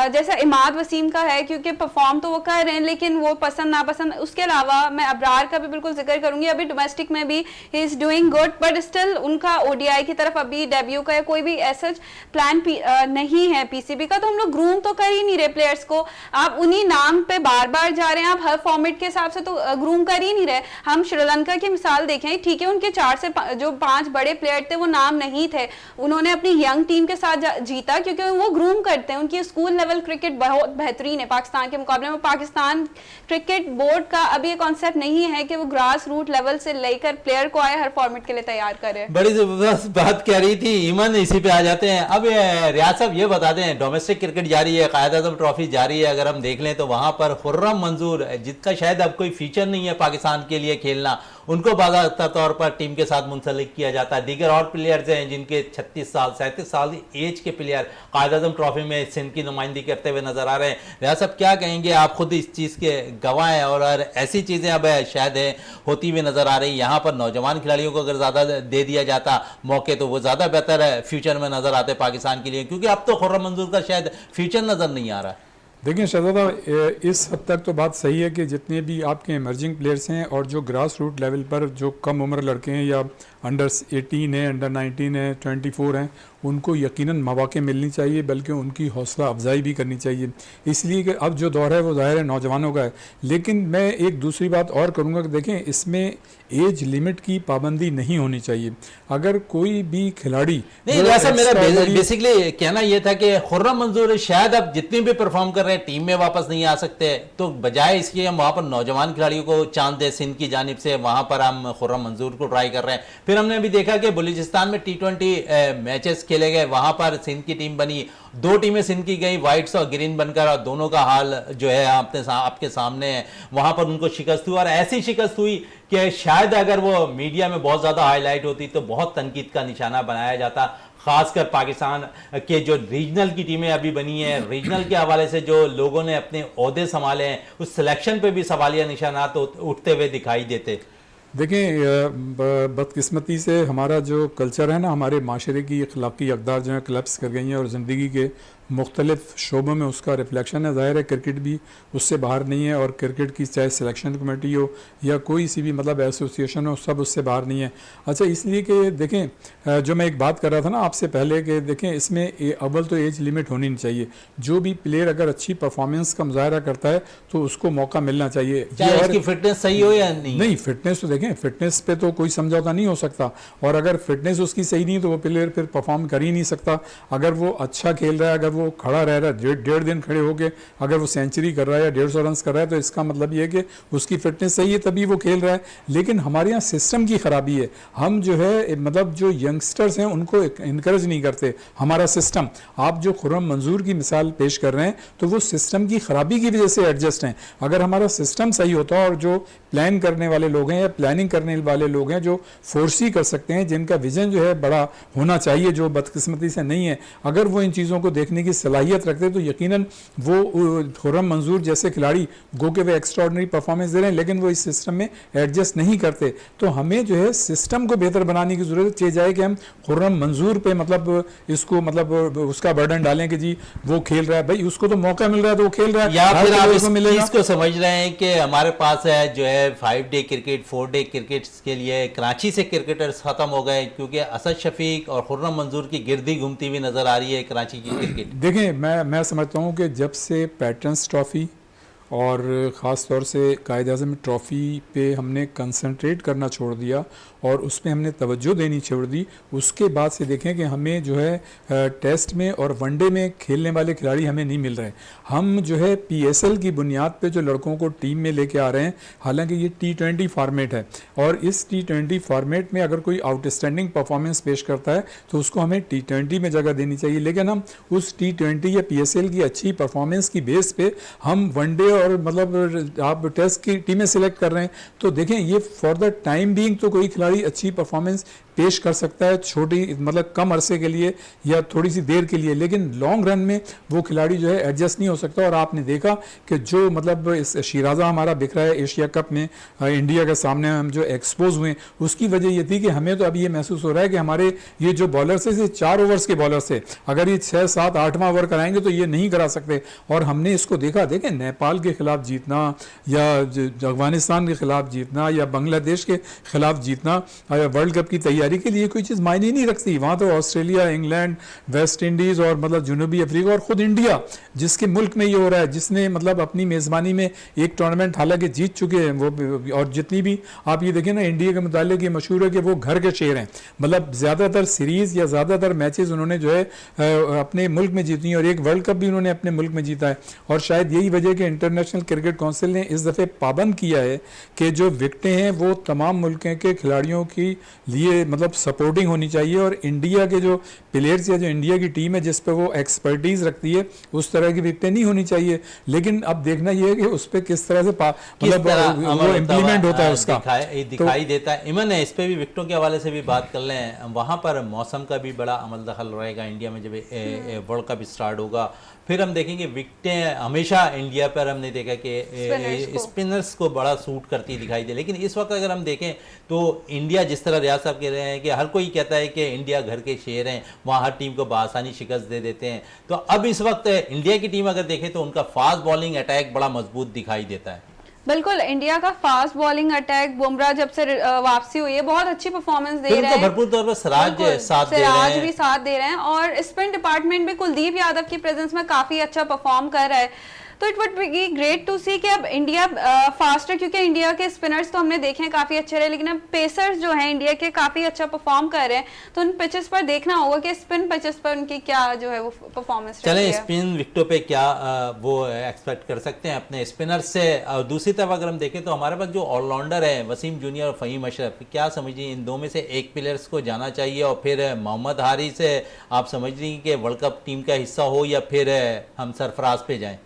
जैसा इमाद वसीम का है, क्योंकि परफॉर्म तो वो कर रहे हैं लेकिन वो पसंद नापसंद। उसके अलावा मैं अबरार का भी बिल्कुल जिक्र करूंगी, अभी डोमेस्टिक में भी he is doing good, but still उनका ODI की तरफ अभी डेब्यू का कोई भी ऐसा प्लान नहीं है PCB का। तो हम लोग ग्रूम तो कर ही नहीं रहे प्लेयर्स को। आप उन्हीं नाम पे बार बार जा रहे हैं, आप हर फॉर्मेट के हिसाब से तो ग्रूम कर ही नहीं रहे। हम श्रीलंका की मिसाल देखें, ठीक है उनके 4 से 5 बड़े प्लेयर थे, वो नाम नहीं थे, उन्होंने अपनी यंग टीम के साथ जीता क्योंकि वो ग्रूम करते हैं। उनकी स्कूल लेवल क्रिकेट बहुत बेहतरीन है पाकिस्तान के मुकाबले में। पाकिस्तान क्रिकेट बोर्ड का अभी ये कॉन्सेप्ट नहीं है कि वो ग्रास रूट लेवल से लेकर प्लेयर को आए हर फॉर्मेट के लिए तैयार करे। बड़ी जबरदस्त बात कह रही थी ईमन, इसी पे आ जाते हैं। अब रियाज साहब ये बता दें, डोमेस्टिक क्रिकेट जारी है, कायद-ए-आज़म ट्रॉफी जारी है, अगर हम देख लें तो वहां पर खुर्रम मंजूर, जिसका शायद अब कोई फीचर नहीं है पाकिस्तान के लिए खेलना, उनको बाकायदा तौर पर टीम के साथ मुंसलिक किया जाता है। दीगर और प्लेयर्स हैं जिनके 36 साल 37 साल एज के प्लेयर कायद-ए-आज़म ट्रॉफी में सिंध की नुमाइंदगी करते हुए नजर आ रहे हैं। रियाज साहब क्या कहेंगे, आप खुद इस चीज़ के गवाह हैं और ऐसी चीज़ें अब शायद होती हुई नजर आ रही। यहाँ पर नौजवान खिलाड़ियों को अगर ज़्यादा दे दिया जाता मौके तो वो ज़्यादा बेहतर है फ्यूचर में नजर आते पाकिस्तान के लिए, क्योंकि अब तो खुर्रम मंजूर का शायद फ्यूचर नजर नहीं आ रहा है। देखिए शहजादा, इस हद तक तो बात सही है कि जितने भी आपके इमर्जिंग प्लेयर्स हैं और जो ग्रास रूट लेवल पर जो कम उम्र लड़के हैं या अंडर 18 है, अंडर 19 है, 24 हैं, उनको यकीनन मौके मिलनी चाहिए, बल्कि उनकी हौसला अफजाई भी करनी चाहिए। इसलिए कि अब जो दौर है वो ज़ाहिर है नौजवानों का है। लेकिन मैं एक दूसरी बात और करूँगा कि देखें, इसमें एज लिमिट की पाबंदी नहीं होनी चाहिए। अगर कोई भी खिलाड़ी नहीं, वैसा मेरा बेसिकली कहना यह था कि खुर्रम मंजूर शायद अब जितने भी परफॉर्म कर रहे हैं टीम में वापस नहीं आ सकते, तो बजाय इसके हम वहाँ पर नौजवान खिलाड़ियों को चांस दे सिंध की जानिब से, वहाँ पर हम खुर्रम मंजूर को ट्राई कर रहे हैं। फिर हमने भी देखा कि बलूचिस्तान में T20 मैचेस खेले गए, वहां पर सिंध की टीम बनी, 2 टीमें सिंध की गई व्हाइट्स और ग्रीन बनकर, और दोनों का हाल जो है आपके सामने है। वहां पर उनको शिकस्त हुई और ऐसी शिकस्त हुई कि शायद अगर वो मीडिया में बहुत ज्यादा हाईलाइट होती तो बहुत तनकीद का निशाना बनाया जाता। खासकर पाकिस्तान के जो रीजनल की टीमें अभी बनी हैं, रीजनल के हवाले से जो लोगों ने अपने ओहदे संभाले हैं, उस सिलेक्शन पे भी सवालिया निशानात उठते हुए दिखाई देते। देखें, बदकिस्मती से हमारा जो कल्चर है ना, हमारे माशरे की अखलाकी अक़दार जो है क्लब्स कर गई हैं और ज़िंदगी के मुख्तलिफ़ शोबों में उसका रिफ्लेक्शन है। ज़ाहिर है क्रिकेट भी उससे बाहर नहीं है, और क्रिकेट की चाहे सिलेक्शन कमेटी हो या कोई सी भी मतलब एसोसिएशन हो, सब उससे बाहर नहीं है। अच्छा, इसलिए कि देखें, जो मैं एक बात कर रहा था ना आपसे पहले कि देखें, इसमें अव्वल तो एज लिमिट होनी नहीं चाहिए। जो भी प्लेयर अगर अच्छी परफॉर्मेंस का मुजाहरा करता है तो उसको मौका मिलना चाहिए। चाहे उसकी फिटनेस सही हो या नहीं। फिटनेस तो देखें, फिटनेस पे तो कोई समझौता नहीं हो सकता, और अगर फिटनेस उसकी सही नहीं तो वो प्लेयर फिर परफॉर्म कर ही नहीं सकता। अगर वो अच्छा खेल रहा है, अगर वो खड़ा रह रहा है डेढ़ दिन खड़े होके, अगर वो सेंचुरी कर रहा है या 150 रन कर रहा है, तो इसका मतलब ये है कि उसकी फिटनेस सही है, तभी वो खेल रहा है। लेकिन हमारे यहाँ सिस्टम की खराबी है। हम जो है मतलब जो यंगस्टर्स हैं उनको इनकरेज नहीं करते। हमारा सिस्टम, आप जो खुर्रम मंजूर की मिसाल पेश कर रहे हैं, तो वो सिस्टम की खराबी की वजह से एडजस्ट हैं। अगर हमारा सिस्टम सही होता और जो प्लान करने वाले लोग हैं या प्लानिंग करने वाले लोग हैं जो फोर्सी कर सकते हैं, जिनका विजन जो है बड़ा होना चाहिए, जो बदकिस्मती से नहीं है, अगर वो इन चीज़ों को देखने की सलाहियत रखते तो यकीनन वो खुर्रम मंजूर जैसे खिलाड़ी गो के वे एक्स्ट्राऑर्डिनरी परफॉर्मेंस दे रहे हैं, लेकिन वो इस सिस्टम में एडजस्ट नहीं करते। तो हमें जो है सिस्टम को बेहतर बनाने की जरूरत चाहिए जाए कि हम खुर्रम मंजूर पे मतलब इसको मतलब उसका बर्डन डालें कि जी वो खेल रहा है, भाई उसको तो मौका मिल रहा है तो वो खेल रहा है, या फिर आप इस मिलेगा। चीज को समझ रहे हैं कि हमारे पास है जो है 5 डे क्रिकेट 4 डे क्रिकेट के लिए कराची से क्रिकेटर्स खत्म हो गए, क्योंकि असद शफीक और खुर्रम मंजूर की गिरदी घूमती हुई नजर आ रही है कराची की क्रिकेट। देखें, मैं समझता हूँ कि जब से पैटर्न्स ट्रॉफी और ख़ास तौर से कायद-ए-आज़म ट्रॉफ़ी पे हमने कंसंट्रेट करना छोड़ दिया और उस पे हमने तवज्जो देनी छोड़ दी, उसके बाद से देखें कि हमें जो है टेस्ट में और वनडे में खेलने वाले खिलाड़ी हमें नहीं मिल रहे। हम जो है PSL की बुनियाद पे जो लड़कों को टीम में लेके आ रहे हैं, हालांकि ये T20 फॉर्मेट है, और इस T20 फॉर्मेट में अगर कोई आउटस्टैंडिंग परफॉर्मेंस पेश करता है तो उसको हमें T20 में जगह देनी चाहिए। लेकिन हम उस T20 या PSL की अच्छी परफॉर्मेंस की बेस पे हम वनडे और मतलब आप टेस्ट की टीमें सिलेक्ट कर रहे हैं, तो देखें ये फॉर द टाइम बीइंग तो कोई खिलाड़ी अच्छी परफॉर्मेंस पेश कर सकता है छोटी मतलब कम अरसे के लिए या थोड़ी सी देर के लिए, लेकिन लॉन्ग रन में वो खिलाड़ी जो है एडजस्ट नहीं हो सकता। और आपने देखा कि जो मतलब इस शिराजा हमारा बिखरा है एशिया कप में इंडिया के सामने हम जो एक्सपोज हुए, उसकी वजह ये थी कि हमें तो अब ये महसूस हो रहा है कि हमारे ये जो बॉलर्स है 4 ओवर्स के बॉलर्स है, अगर ये 6, 7, 8वां ओवर कराएंगे तो ये नहीं करा सकते। और हमने इसको देखा, देखें नेपाल के खिलाफ जीतना या अफगानिस्तान के खिलाफ जीतना या बांग्लादेश के खिलाफ जीतना वर्ल्ड कप की तैयारी के लिए कोई चीज़ मायने नहीं रखती। वहाँ तो ऑस्ट्रेलिया, इंग्लैंड, वेस्ट इंडीज़ और मतलब जनूबी अफ्रीका और ख़ुद इंडिया जिसके मुल्क में ये हो रहा है, जिसने मतलब अपनी मेज़बानी में एक टूर्नामेंट हालांकि जीत चुके हैं वो, और जितनी भी आप ये देखें ना इंडिया के मुतालिक ये मशहूर है कि वो घर के शेर हैं, मतलब ज़्यादातर सीरीज़ या ज़्यादातर मैचेस उन्होंने जो है अपने मुल्क में जीती हैं और एक वर्ल्ड कप भी उन्होंने अपने मुल्क में जीता है। और शायद यही वजह कि इंटरनेशनल क्रिकेट काउंसिल ने इस दफ़े पाबंद किया है कि जो विकटें हैं वो तमाम मुल्कों के खिलाड़ियों की लिए मतलब सपोर्टिंग होनी चाहिए, और इंडिया के जो प्लेयर्स या जो इंडिया की टीम है जिस पे वो एक्सपर्टीज़ रखती है उस तरह की विकटें नहीं होनी चाहिए। लेकिन अब देखना ये है कि उस पर किस तरह से मतलब वो इम्प्लीमेंट होता है उसका दिखाई देता है। इमन है, इस पे भी विकटों के हवाले से भी बात कर लें, वहाँ पर मौसम का भी बड़ा अमल दखल रहेगा इंडिया में जब वर्ल्ड कप स्टार्ट होगा। फिर हम देखेंगे विकटें हमेशा इंडिया पर हमने देखा कि स्पिनर्स को बड़ा सूट करती दिखाई दे, लेकिन इस वक्त अगर हम देखें तो इंडिया जिस तरह रियाज साहब कह रहे हैं कि हर कोई कहता है कि इंडिया घर के शेर हैं, वहाँ हर टीम को बआसानी शिकस्त दे देते हैं, तो अब इस वक्त इंडिया की टीम अगर देखें तो उनका फास्ट बॉलिंग अटैक बड़ा मजबूत दिखाई देता है। बिल्कुल, इंडिया का फास्ट बॉलिंग अटैक, बुमराह जब से वापसी हुई है बहुत अच्छी परफॉर्मेंस दे रहे हैं, भरपूर तौर पर सिराज भी साथ दे रहे हैं और स्पिन डिपार्टमेंट भी कुलदीप यादव की प्रेजेंस में काफी अच्छा परफॉर्म कर रहा है। तो it would be great to see कि अब इंडिया फास्टर, क्योंकि इंडिया के स्पिनर्स तो हमने देखे हैं काफी अच्छे रहे, लेकिन अब पेसर्स जो हैं इंडिया के काफी अच्छा परफॉर्म कर रहे हैं, तो उन पिचेस पर देखना होगा कि स्पिन पिचेस पर उनकी क्या जो है वो परफॉर्मेंस चले स्पिन विकेटों पे क्या वो एक्सपेक्ट कर सकते हैं अपने स्पिनर्स से। दूसरी तरफ अगर हम देखें तो हमारे पास जो ऑलराउंडर है वसीम जूनियर और फहीम अशरफ, क्या समझिए इन दो में से एक प्लेयर्स को जाना चाहिए, और फिर मोहम्मद हारिस आप समझ रही कि वर्ल्ड कप टीम का हिस्सा हो या फिर हम सरफराज पे जाएं?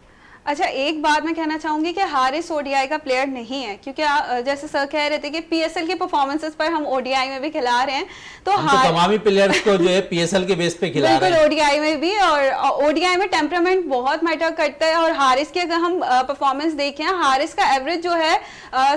अच्छा, एक बात मैं कहना चाहूंगी कि हारिस ओडीआई का प्लेयर नहीं है, क्योंकि जैसे सर कह रहे थे कि पीएसएल के परफॉर्मेंसेस पर हम ओडीआई में भी खिला रहे हैं, तो तमामी प्लेयर्स को जो है पीएसएल के बेस पे खिला रहे हैं। बिल्कुल, ओडीआई में भी, और ओडीआई में टेम्परामेंट बहुत मैटर करता है। और हारिस की अगर हम परफॉर्मेंस देखें, हारिस का एवरेज जो है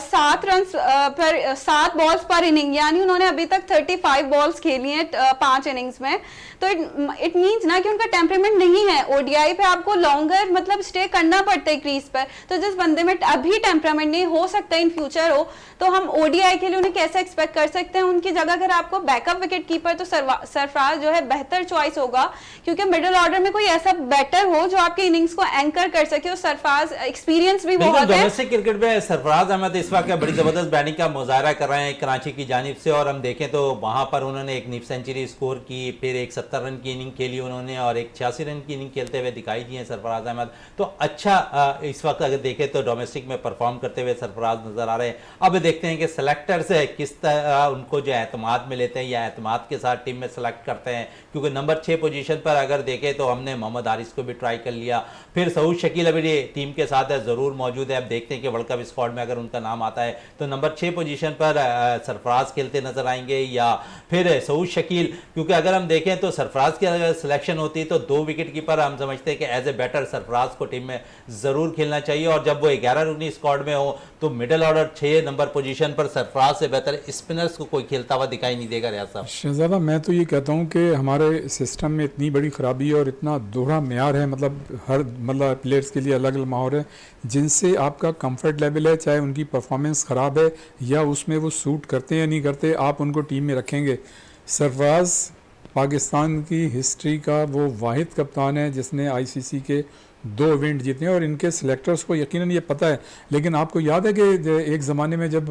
7 बॉल्स पर इनिंग, यानी उन्होंने अभी तक 35 बॉल्स खेली हैं 5 इनिंग्स में। तो इट मींस ना कि उनका टेम्परामेंट नहीं है। ओडीआई पे आपको लॉन्गर मतलब स्टे करना पड़ता है क्रीज पर, तो जिस बंदे में अभी टेम्परामेंट नहीं, हो सकता है इन फ्यूचर हो, तो हम ओडीआई के लिए उन्हें कैसे एक्सपेक्ट कर सकते हैं। उनकी जगह अगर आपको बैकअप विकेट कीपर, तो सरफराज जो है बेहतर चॉइस होगा, क्योंकि मिडिल ऑर्डर में कोई ऐसा बैटर हो जो आपके इनिंग्स को एंकर कर सके। और सरफराज एक्सपीरियंस भी बहुत है। डोमेस्टिक क्रिकेट में सरफराज अहमद इस वक्त बड़ी जबरदस्त बैटिंग का मुजाहरा कर रहे हैं कराची की जानिब से, और हम देखें तो वहां पर उन्होंने एक नीफ सेंचुरी स्कोर की, फिर एक 70 रन की इनिंग खेली उन्होंने, और एक 86 रन की इनिंग खेलते हुए दिखाई दी है सरफराज अहमद। तो अच्छा इस वक्त अगर देखें तो डोमेस्टिक में परफॉर्म करते हुए सरफराज नजर आ रहे हैं। अब देखते हैं कि सेलेक्टर से किस तरह उनको जो एतमाद में लेते हैं या एतमाद के साथ टीम में सेलेक्ट करते हैं, क्योंकि नंबर 6 पोजीशन पर अगर देखें तो हमने मोहम्मद हारिस को भी ट्राई कर लिया, फिर सऊद शकील अभी टीम के साथ ज़रूर मौजूद है। अब देखते हैं कि वर्ल्ड कप स्क्वाड में अगर उनका नाम आता है तो नंबर 6 पोजीशन पर सरफराज खेलते नजर आएंगे या फिर सऊद शकील, क्योंकि अगर हम देखें तो सरफराज की अगर सिलेक्शन होती तो 2 विकेट कीपर हम समझते हैं कि एज ए बैटर सरफराज को टीम में ज़रूर खेलना चाहिए, और जब वो 11 रुकनी स्क्वाड में हो तो मिडिल ऑर्डर 6 नंबर पोजीशन पर सरफराज से बेहतर स्पिनर्स को कोई खेलता हुआ दिखाई नहीं देगा। रियाज साहब, शहजादा, मैं तो ये कहता हूँ कि हमारे सिस्टम में इतनी बड़ी ख़राबी है और इतना दोहरा मेयार है, मतलब प्लेयर्स के लिए अलग अलग माहौल है, जिनसे आपका कंफर्ट लेवल है, चाहे उनकी परफॉर्मेंस ख़राब है या उसमें वो सूट करते या नहीं करते, आप उनको टीम में रखेंगे। सरफराज पाकिस्तान की हिस्ट्री का वो वाहिद कप्तान है जिसने आईसीसी के 2 इवेंट जीते हैं, और इनके सिलेक्टर्स को यकीनन ये पता है। लेकिन आपको याद है कि एक ज़माने में जब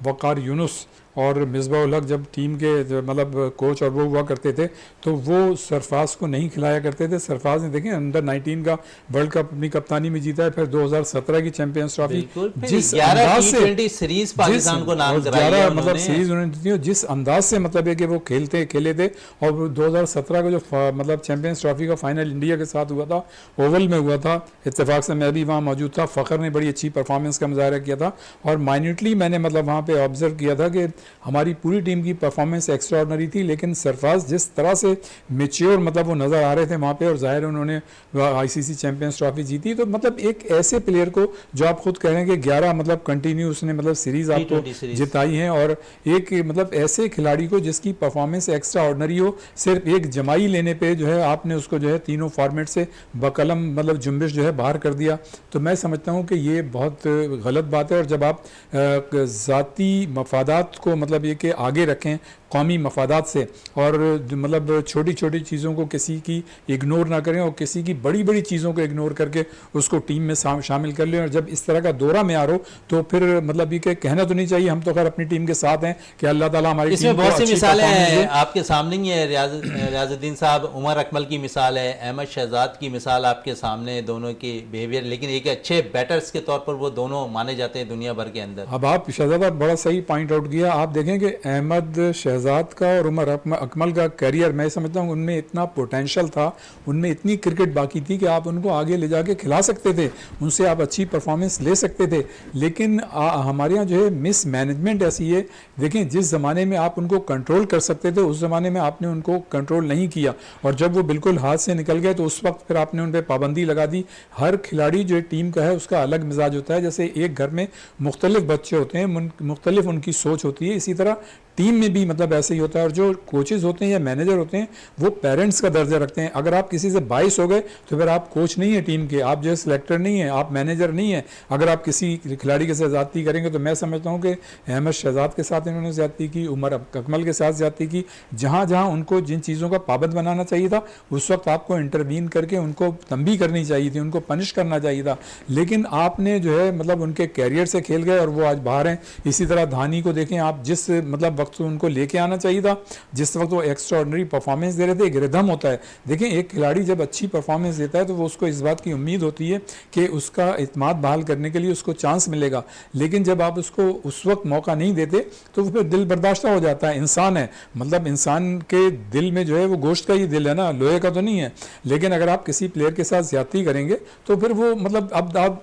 वक़ार यूनुस और मिसबाह उल हक जब टीम के मतलब कोच और वो हुआ करते थे, तो वो सरफराज को नहीं खिलाया करते थे। सरफराज ने देखें अंडर 19 का वर्ल्ड कप अपनी कप्तानी में जीता है, फिर 2017 की चैंपियंस ट्रॉफी, जिस अंदाज से सीरीज पाकिस्तान को नाम कराई है मतलब सीरीज उन्होंने जीती, जिस अंदाज से मतलब है कि वो खेले थे। और 2017 का जो मतलब चैंपियंस ट्रॉफी का फाइनल इंडिया के साथ हुआ था, ओवल में हुआ था, इत्तेफाक से मैं भी वहाँ मौजूद था। फ़खर ने बड़ी अच्छी परफॉर्मेंस का मुजाहरा किया था, और माइन्यूटली मैंने मतलब वहाँ पे ऑब्जर्व किया था कि हमारी पूरी टीम की परफॉर्मेंस एक्स्ट्रा ऑर्डिनरी थी, लेकिन सरफराज जिस तरह से मेच्योर मतलब वो नज़र आ रहे थे वहाँ पे, और जाहिर उन्होंने आईसीसी चैंपियंस ट्रॉफी जीती। तो मतलब एक ऐसे प्लेयर को जो आप खुद कह रहे हैं कि 11 मतलब कंटिन्यू उसने मतलब सीरीज आपको जिताई हैं, और एक मतलब ऐसे खिलाड़ी को जिसकी परफॉर्मेंस एक्स्ट्रा ऑर्डिनरी हो, सिर्फ एक जमाई लेने पर जो है आपने उसको जो है तीनों फॉर्मेट से बकलम मतलब जुम्बिश जो है बाहर कर दिया। तो मैं समझता हूँ कि ये बहुत गलत बात है। और जब आप ज़ाती मफादात को मतलब ये कि आगे रखें कौमी मफादात से, और मतलब छोटी छोटी चीज़ों को किसी की इग्नोर ना करें, और किसी की बड़ी बड़ी चीज़ों को इग्नोर करके उसको टीम में शामिल कर लें, और जब इस तरह का दौरा में आ रहा हो तो फिर मतलब ये कि कहना तो नहीं चाहिए, हम तो खैर अपनी टीम के साथ हैं कि अल्लाह ताला हमारी इसमें बहुत सी मिसालें हैं आपके सामने ही है। रियाजुद्दीन साहब, उमर अकमल की मिसाल है, अहमद शहजाद की मिसाल आपके सामने, दोनों की बिहेवियर, लेकिन एक अच्छे बैटर्स के तौर पर वो दोनों माने जाते हैं दुनिया भर के अंदर। अब आप शहजादा बड़ा सही पॉइंट आउट किया। आप देखें कि अहमद शहजाद का और उमर अकमल का करियर, मैं समझता हूँ उनमें इतना पोटेंशियल था, उनमें इतनी क्रिकेट बाकी थी कि आप उनको आगे ले जाके खिला सकते थे, उनसे आप अच्छी परफॉर्मेंस ले सकते थे। लेकिन हमारे यहाँ जो है मिस मैनेजमेंट ऐसी है। देखें, जिस ज़माने में आप उनको कंट्रोल कर सकते थे उस ज़माने में आपने उनको कंट्रोल नहीं किया, और जब वो बिल्कुल हाथ से निकल गए तो उस वक्त फिर आपने उन पर पाबंदी लगा दी। हर खिलाड़ी जो टीम का है उसका अलग मिजाज होता है, जैसे एक घर में मुख्तलिफ बच्चे होते हैं, मुख्तलिफ उनकी सोच होती है, इसी तरह टीम में भी मतलब ऐसे ही होता है। और जो कोचेज़ होते हैं या मैनेजर होते हैं वो पेरेंट्स का दर्जा रखते हैं। अगर आप किसी से बाइस हो गए तो फिर आप कोच नहीं है टीम के, आप जो है सिलेक्टर नहीं है, आप मैनेजर नहीं है। अगर आप किसी खिलाड़ी के साथ ज़्यादती करेंगे, तो मैं समझता हूँ कि अहमद शहजाद के साथ इन्होंने ज़्यादती की, उमर अकमल के साथ ज़्यादती की। जहाँ जहाँ उनको जिन चीज़ों का पाबंद बनाना चाहिए था उस वक्त आपको इंटरवीन करके उनको तंबीह करनी चाहिए थी, उनको पनिश करना चाहिए था। लेकिन आपने जो है मतलब उनके कैरियर से खेल गए और वो आज बाहर हैं। इसी तरह धानी को देखें आप, जिस मतलब वक्त तो उनको लेके आना चाहिए था, जिस वक्त वो एक्स्ट्रा ऑर्डिनरी परफॉर्मेंस दे रहे थे। एक रिदम होता है, देखें एक खिलाड़ी जब अच्छी परफॉर्मेंस देता है तो वो उसको इस बात की उम्मीद होती है कि उसका इत्मीनान बहाल करने के लिए उसको चांस मिलेगा, लेकिन जब आप उसको उस वक्त मौका नहीं देते तो फिर दिल बर्दाश्त हो जाता है। इंसान है, मतलब इंसान के दिल में जो है वो गोश्त का ही दिल है ना, लोहे का तो नहीं है। लेकिन अगर आप किसी प्लेयर के साथ ज्यादती करेंगे तो फिर वो मतलब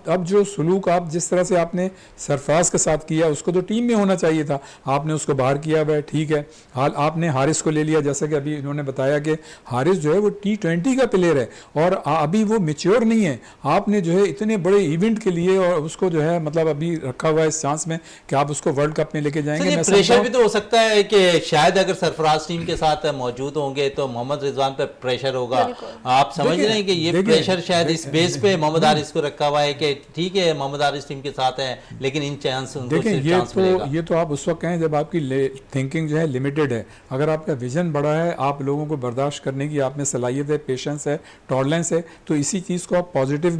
अब जो सलूक आप जिस तरह से आपने सरफराज के साथ किया उसको तो टीम में होना चाहिए था, आपने उसको बाहर किया हुआ है, ठीक है। हाल आपने हारिस को ले लिया, जैसा कि अभी इन्होंने बताया कि हारिस जो है वो T20 का प्लेयर है और अभी वो मैच्योर नहीं है। आपने जो है इतने बड़े इवेंट के लिए और उसको जो है मतलब अभी रखा हुआ है इस चांस में कि आप उसको वर्ल्ड कप में लेके जाएंगे। मैं प्रेशर भी तो हो सकता है कि शायद अगर सरफराज टीम के साथ मौजूद होंगे तो मोहम्मद रिजवान पे प्रेशर होगा। आप समझ रहे हैं कि ये प्रेशर शायद इस बेस पे मोहम्मद हारिस को रखा हुआ है कि ठीक है मोहम्मद हारिस टीम के साथ है लेकिन इन चांस ये तो आप उस वक्त कहें जब आपकी थिंकिंग जो है लिमिटेड है। अगर आपका विजन बड़ा है, आप लोगों को बर्दाश्त करने की आप में सलाहियत है, पेशेंस है, टॉलरेंस है, तो इसी चीज़ को आप पॉजिटिव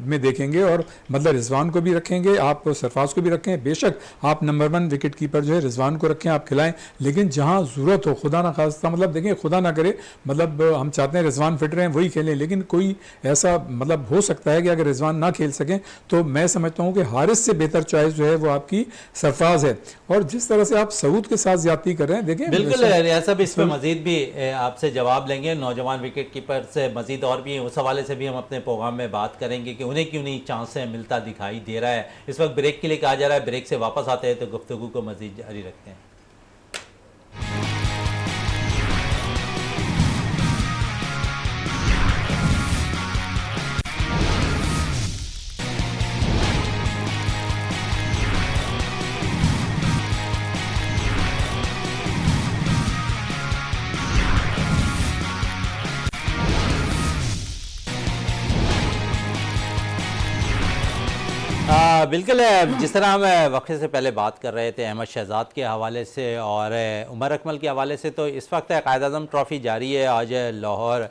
में देखेंगे और मतलब रिजवान को भी रखेंगे, आप सरफराज को भी रखें। बेशक आप नंबर 1 विकेट कीपर जो है रिजवान को रखें, आप खिलाएं, लेकिन जहां ज़रूरत हो, खुदा ना खास्ता मतलब देखें खुदा ना करे, मतलब हम चाहते हैं रिजवान फिट रहें वही खेलें, लेकिन कोई ऐसा मतलब हो सकता है कि अगर रिजवान ना खेल सकें तो मैं समझता हूं कि हारिस से बेहतर चॉइस जो है वो आपकी सरफराज है। और जिस तरह से आप सऊद के साथ ज्यादती कर रहे हैं, देखें बिल्कुल रियाज साहब इस पर मजीद भी आपसे जवाब लेंगे। नौजवान विकेट कीपर से मजीद और भी उस हवाले से भी हम अपने प्रोग्राम में बात करेंगे कि उन्हें क्यों नहीं चांस मिलता दिखाई दे रहा है। इस वक्त ब्रेक के लिए कहा जा रहा है, ब्रेक से वापस आते हैं तो गुफ्तगू को मजीद जारी रखते हैं। बिल्कुल जिस तरह हम वक्त से पहले बात कर रहे थे अहमद शहजाद के हवाले से और उमर अकमल के हवाले से, तो इस वक्त कायद-ए-आज़म ट्रॉफ़ी जारी है। आज लाहौर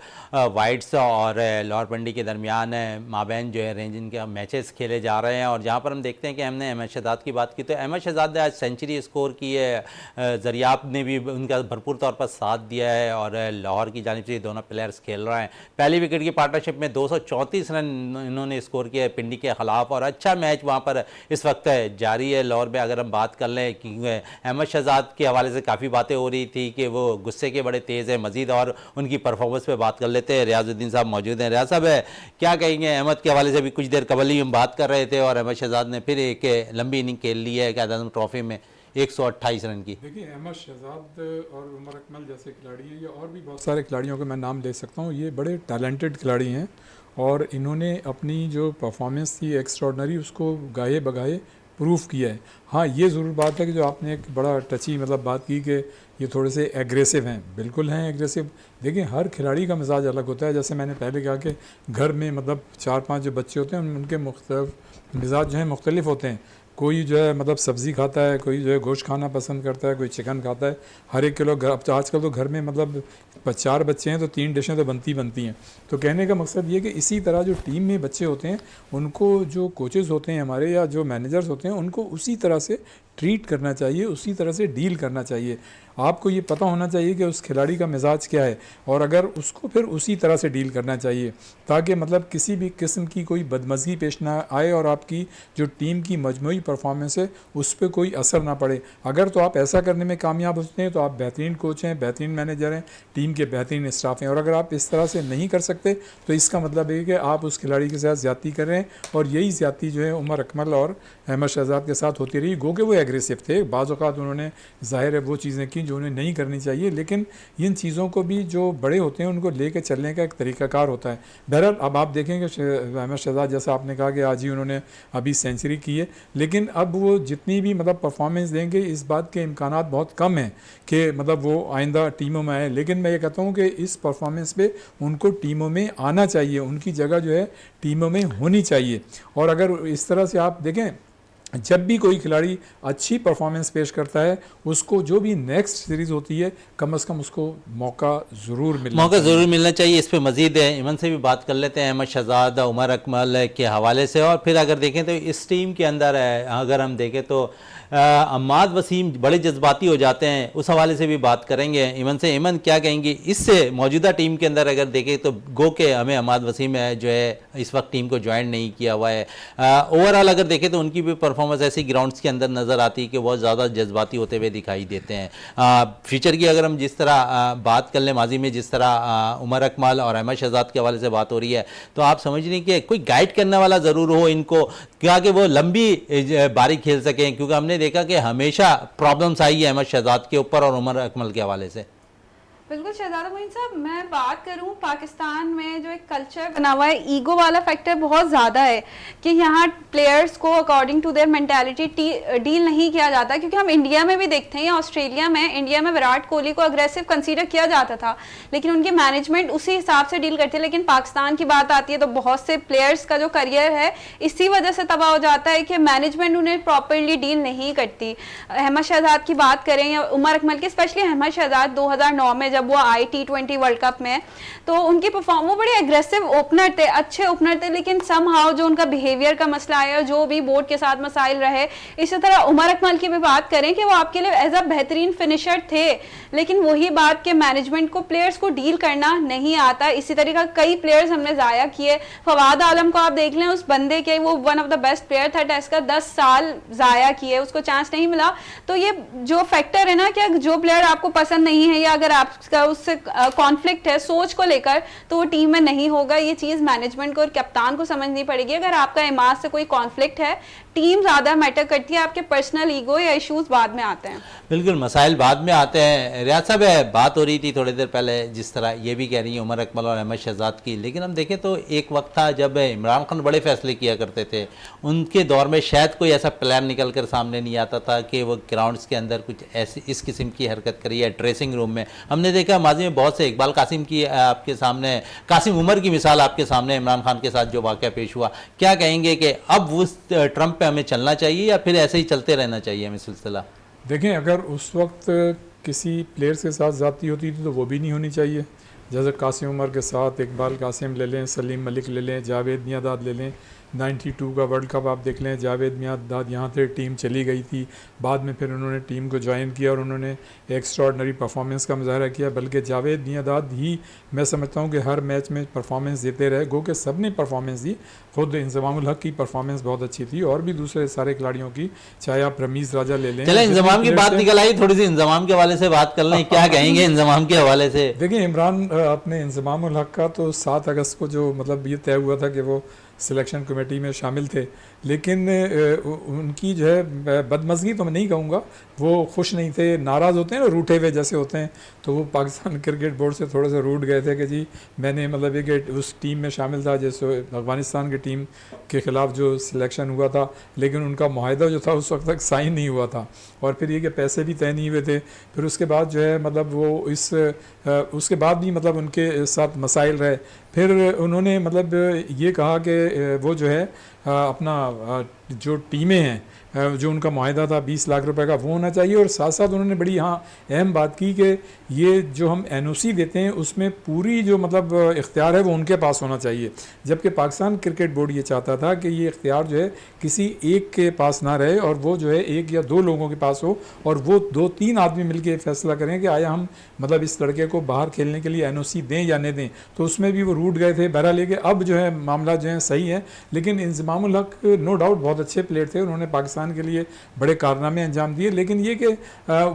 वाइट्स और लाहौर पंडी के दरमियान माबैन जो है रेंजिंग के मैचेस खेले जा रहे हैं और जहां पर हम देखते हैं कि हमने अहमद शहजाद की बात की तो अहमद शहजाद ने आज सेंचुरी स्कोर की है। ज़रियाब ने भी उनका भरपूर तौर पर साथ दिया है और लाहौर की जानिब से दोनों प्लेयर्स खेल रहे हैं। पहली विकेट की पार्टनरशिप में 234 रन इन्होंने स्कोर किया पिंडी के खिलाफ और अच्छा मैच वहाँ पर इस वक्त जारी है लाहौर में। अगर हम बात कर लें कि अहमद शहजाद के हवाले से काफ़ी बातें हो रही थी कि वो गुस्से के बड़े तेज़ हैं, मजीद और उनकी परफॉर्मेंस पे बात कर लेते हैं। रियाजुद्दीन साहब मौजूद हैं। रियाज साहब क्या कहेंगे अहमद के हवाले से? भी कुछ देर कबल ही हम बात कर रहे थे और अहमद शहजाद ने फिर एक लंबी इनिंग खेल ली है कायद-ए-आज़म ट्रॉफी में 128 रन की। देखिए अहमद शहजाद और उमर अकमल जैसे खिलाड़ी हैं, या और भी बहुत सारे खिलाड़ियों के मैं नाम ले सकता हूँ, ये बड़े टैलेंटेड खिलाड़ी हैं और इन्होंने अपनी जो परफॉर्मेंस थी एक्स्ट्रॉर्डनरी उसको गाये बगाए प्रूफ किया है। हाँ ये ज़रूर बात है कि जो आपने एक बड़ा टची मतलब बात की कि ये थोड़े से एग्रेसिव हैं, बिल्कुल हैं एग्रेसिव। देखिए हर खिलाड़ी का मिजाज अलग होता है। जैसे मैंने पहले कहा कि घर में मतलब 4-5 जो बच्चे होते हैं उनके मुख्तलिफ मिजाज जो हैं मुख्तलिफ होते हैं। कोई जो है मतलब सब्ज़ी खाता है, कोई जो है गोश्त खाना पसंद करता है, कोई चिकन खाता है। हर एक किलो अब तो आजकल तो घर में मतलब 4 बच्चे हैं तो 3 डिशें तो बनती हैं। तो कहने का मकसद ये कि इसी तरह जो टीम में बच्चे होते हैं उनको जो कोचेज़ होते हैं हमारे या जो मैनेजर्स होते हैं उनको उसी तरह से ट्रीट करना चाहिए, उसी तरह से डील करना चाहिए। आपको ये पता होना चाहिए कि उस खिलाड़ी का मिजाज क्या है और अगर उसको फिर उसी तरह से डील करना चाहिए ताकि मतलब किसी भी किस्म की कोई बदमज़गी पेश ना आए और आपकी जो टीम की मजमूई परफॉर्मेंस है उस पर कोई असर ना पड़े। अगर तो आप ऐसा करने में कामयाब होते हैं तो आप बेहतरीन कोच हैं, बेहतरीन मैनेजर हैं, टीम के बेहतरीन स्टाफ हैं। और अगर आप इस तरह से नहीं कर सकते तो इसका मतलब है कि आप उस खिलाड़ी के साथ ज़्यादती कर रहे हैं और यही ज़्यादती जो है उमर अकमल और अहमद शहजाद के साथ होती रही। गो के वो एग्रेसिव थे, बाज़ औक़ात उन्होंने ज़ाहिर है वो चीज़ें की जो उन्हें नहीं करनी चाहिए, लेकिन इन चीज़ों को भी जो बड़े होते हैं उनको लेकर चलने का एक तरीक़ाकार होता है। बहरहाल अब आप देखेंगे अहमद शहजाद जैसा आपने कहा कि आज ही उन्होंने अभी सेंचुरी की है, लेकिन अब वो जितनी भी मतलब परफॉर्मेंस देंगे इस बात के इम्कानात बहुत कम हैं कि मतलब वो आइंदा टीमों में आए। लेकिन मैं ये कहता हूँ कि इस परफॉर्मेंस पे उनको टीमों में आना चाहिए, उनकी जगह जो है टीमों में होनी चाहिए। और अगर इस तरह से आप देखें जब भी कोई खिलाड़ी अच्छी परफॉर्मेंस पेश करता है उसको जो भी नेक्स्ट सीरीज़ होती है कम से कम उसको मौका ज़रूर मिलना चाहिए। इस पे मजीद है इमन से भी बात कर लेते हैं, अहमद शहजाद, उमर अकमल के हवाले से। और फिर अगर देखें तो इस टीम के अंदर अगर हम देखें तो अम्माद वसीम बड़े जज्बाती हो जाते हैं, उस हवाले से भी बात करेंगे इमन से। इमन क्या कहेंगे इससे मौजूदा टीम के अंदर अगर देखें तो गो के हमें अम्माद वसीम जो है इस वक्त टीम को ज्वाइन नहीं किया हुआ है। ओवरऑल अगर देखें तो उनकी भी परफॉर्मेंस ऐसी ग्राउंड्स के अंदर नज़र आती है कि बहुत ज़्यादा जज्बाती होते हुए दिखाई देते हैं। फ्यूचर की अगर हम जिस तरह बात कर लें, माजी में जिस तरह उमर अकमल और अहमद शहजाद के हवाले से बात हो रही है, तो आप समझ रही कि कोई गाइड करने वाला ज़रूर हो इनको, क्या कि वो लंबी बारी खेल सकें, क्योंकि हमने देखा कि हमेशा प्रॉब्लम्स आई है अहमद शहजाद के ऊपर और उमर अकमल के हवाले से। बिल्कुल शहजादा मोइन साहब, मैं बात करूं पाकिस्तान में जो एक कल्चर बना हुआ है, ईगो वाला फैक्टर बहुत ज़्यादा है कि यहाँ प्लेयर्स को according to their mentality deal नहीं किया जाता। क्योंकि हम इंडिया में भी देखते हैं, ऑस्ट्रेलिया में, इंडिया में विराट कोहली को अग्रेसिव कंसीडर किया जाता था लेकिन उनकी मैनेजमेंट उसी हिसाब से डील करती है। लेकिन पाकिस्तान की बात आती है तो बहुत से प्लेयर्स का जो करियर है इसी वजह से तबाह हो जाता है कि मैनेजमेंट उन्हें प्रॉपरली डील नहीं करती। अहमद शहजाद की बात करें या उमर अकमल की, स्पेशली अहमद शहजाद 2009 में जब वो आए T20 वर्ल्ड कप में, तो उनकी परफॉर्म वो बड़े एग्रेसिव ओपनर थे, अच्छे ओपनर थे, लेकिन समहाउ जो उनका बिहेवियर का मसला आया, जो भी बोर्ड के साथ मसाइल रहे। इसी तरह उमर अकमल की भी बात करें कि वो आपके लिए एज अ बेहतरीन फिनिशर थे, लेकिन वही बात के मैनेजमेंट को, प्लेयर्स को डील करना नहीं आता। इसी तरीका कई प्लेयर्स हमने ज़ाया किए। फवाद आलम को आप देख लें, उस बंदे के, वो one of the best player था टेस्ट का, 10 साल ज़ाया किए, उसको चांस नहीं मिला। तो ये जो फैक्टर है ना कि जो प्लेयर आपको पसंद नहीं है या अगर आपका उससे कॉन्फ्लिक्ट है सोच को लेकर, तो वो टीम में नहीं होगा। ये चीज़ मैनेजमेंट को और कप्तान को समझनी पड़ेगी। अगर आपका इमाद से कोई कॉन्फ्लिक्ट है, टीम ज़्यादा मैटर करती है, आपके पर्सनल ईगो या इश्यूज बाद में आते हैं। बिल्कुल, मसाइल बाद में आते हैं। रियाज साहब, बात हो रही थी थोड़ी देर पहले, जिस तरह ये भी कह रही है उमर अकमल और अहमद शहजाद की, लेकिन हम देखें तो एक वक्त था जब इमरान खान बड़े फैसले किया करते थे। उनके दौर में शायद कोई ऐसा प्लान निकल कर सामने नहीं आता था कि वो ग्राउंड्स के अंदर कुछ ऐसी इस किस्म की हरकत करी है। ड्रेसिंग रूम में हमने देखा माजी में बहुत से, इकबाल कासिम की आपके सामने, कासिम उमर की मिसाल आपके सामने, इमरान खान के साथ जो वाक़या पेश हुआ, क्या कहेंगे कि अब उस ट्रम्प पे हमें चलना चाहिए या फिर ऐसे ही चलते रहना चाहिए हमें सिलसिला? देखें, अगर उस वक्त किसी प्लेयर्स के साथ ज़्यादती होती थी तो वो भी नहीं होनी चाहिए। जैसे कासिम उमर के साथ इकबाल कासिम ले लें, सलीम मलिक ले लें, जावेद मियांदाद ले लें। 92 का वर्ल्ड कप आप देख लें, जावेद मियांदाद यहाँ थे, टीम चली गई थी, बाद में फिर उन्होंने टीम को ज्वाइन किया और उन्होंने एक्स्ट्राऑर्डिनरी परफॉर्मेंस का मुजाहरा किया। बल्कि जावेद मियांदाद ही मैं समझता हूँ कि हर मैच में परफॉर्मेंस देते रहे, गो के सब ने परफॉर्मेंस दी। खुद इंजमामुल हक की परफॉर्मेंस बहुत अच्छी थी और भी दूसरे सारे खिलाड़ियों की, चाहे आप रमीज़ राजा ले लें। चले इंजमाम की बात निकल आई, थोड़ी सी इंजमाम के हवाले से बात कर लें, क्या कहेंगे इंजमाम के हवाले से? देखिए, इमरान अपने इंजमामुल हक का तो 7 अगस्त को जो मतलब ये तय हुआ था कि वो सिलेक्शन कमेटी में शामिल थे, लेकिन उनकी जो है बदमज़गी तो मैं नहीं कहूँगा, वो खुश नहीं थे, नाराज़ होते हैं ना, रूठे हुए जैसे होते हैं, तो वो पाकिस्तान क्रिकेट बोर्ड से थोड़े से रूठ गए थे कि जी मैंने मतलब ये उस टीम में शामिल था जैसे अफ़गानिस्तान की टीम के ख़िलाफ़ जो सिलेक्शन हुआ था, लेकिन उनका मुआहदा जो था उस वक्त तक साइन नहीं हुआ था और फिर ये कि पैसे भी तय नहीं हुए थे। फिर उसके बाद जो है मतलब वो उसके बाद भी मतलब उनके साथ मसाइल रहे। फिर उन्होंने मतलब ये कहा कि वो जो है अपना जो टीमें हैं, जो उनका मुआहदा था 20 लाख रुपए का, वो होना चाहिए। और साथ साथ उन्होंने बड़ी अहम बात की कि ये जो हम NOC देते हैं उसमें पूरी जो मतलब इख्तियार है वो उनके पास होना चाहिए, जबकि पाकिस्तान क्रिकेट बोर्ड ये चाहता था कि ये इख्तियार जो है किसी एक के पास ना रहे और वो जो है 1 या 2 लोगों के पास हो और वो 2-3 आदमी मिलकर फैसला करें कि आया हम मतलब इस लड़के को बाहर खेलने के लिए NOC दें या नहीं दें। तो उसमें भी वो रूठ गए थे। बहरहाल लेके अब जो है मामला जो है सही है, लेकिन इंजमामुल हक नो डाउट बहुत अच्छे प्लेयर थे, उन्होंने पाकिस्तान के लिए बड़े कारनामे अंजाम दिए, लेकिन ये कि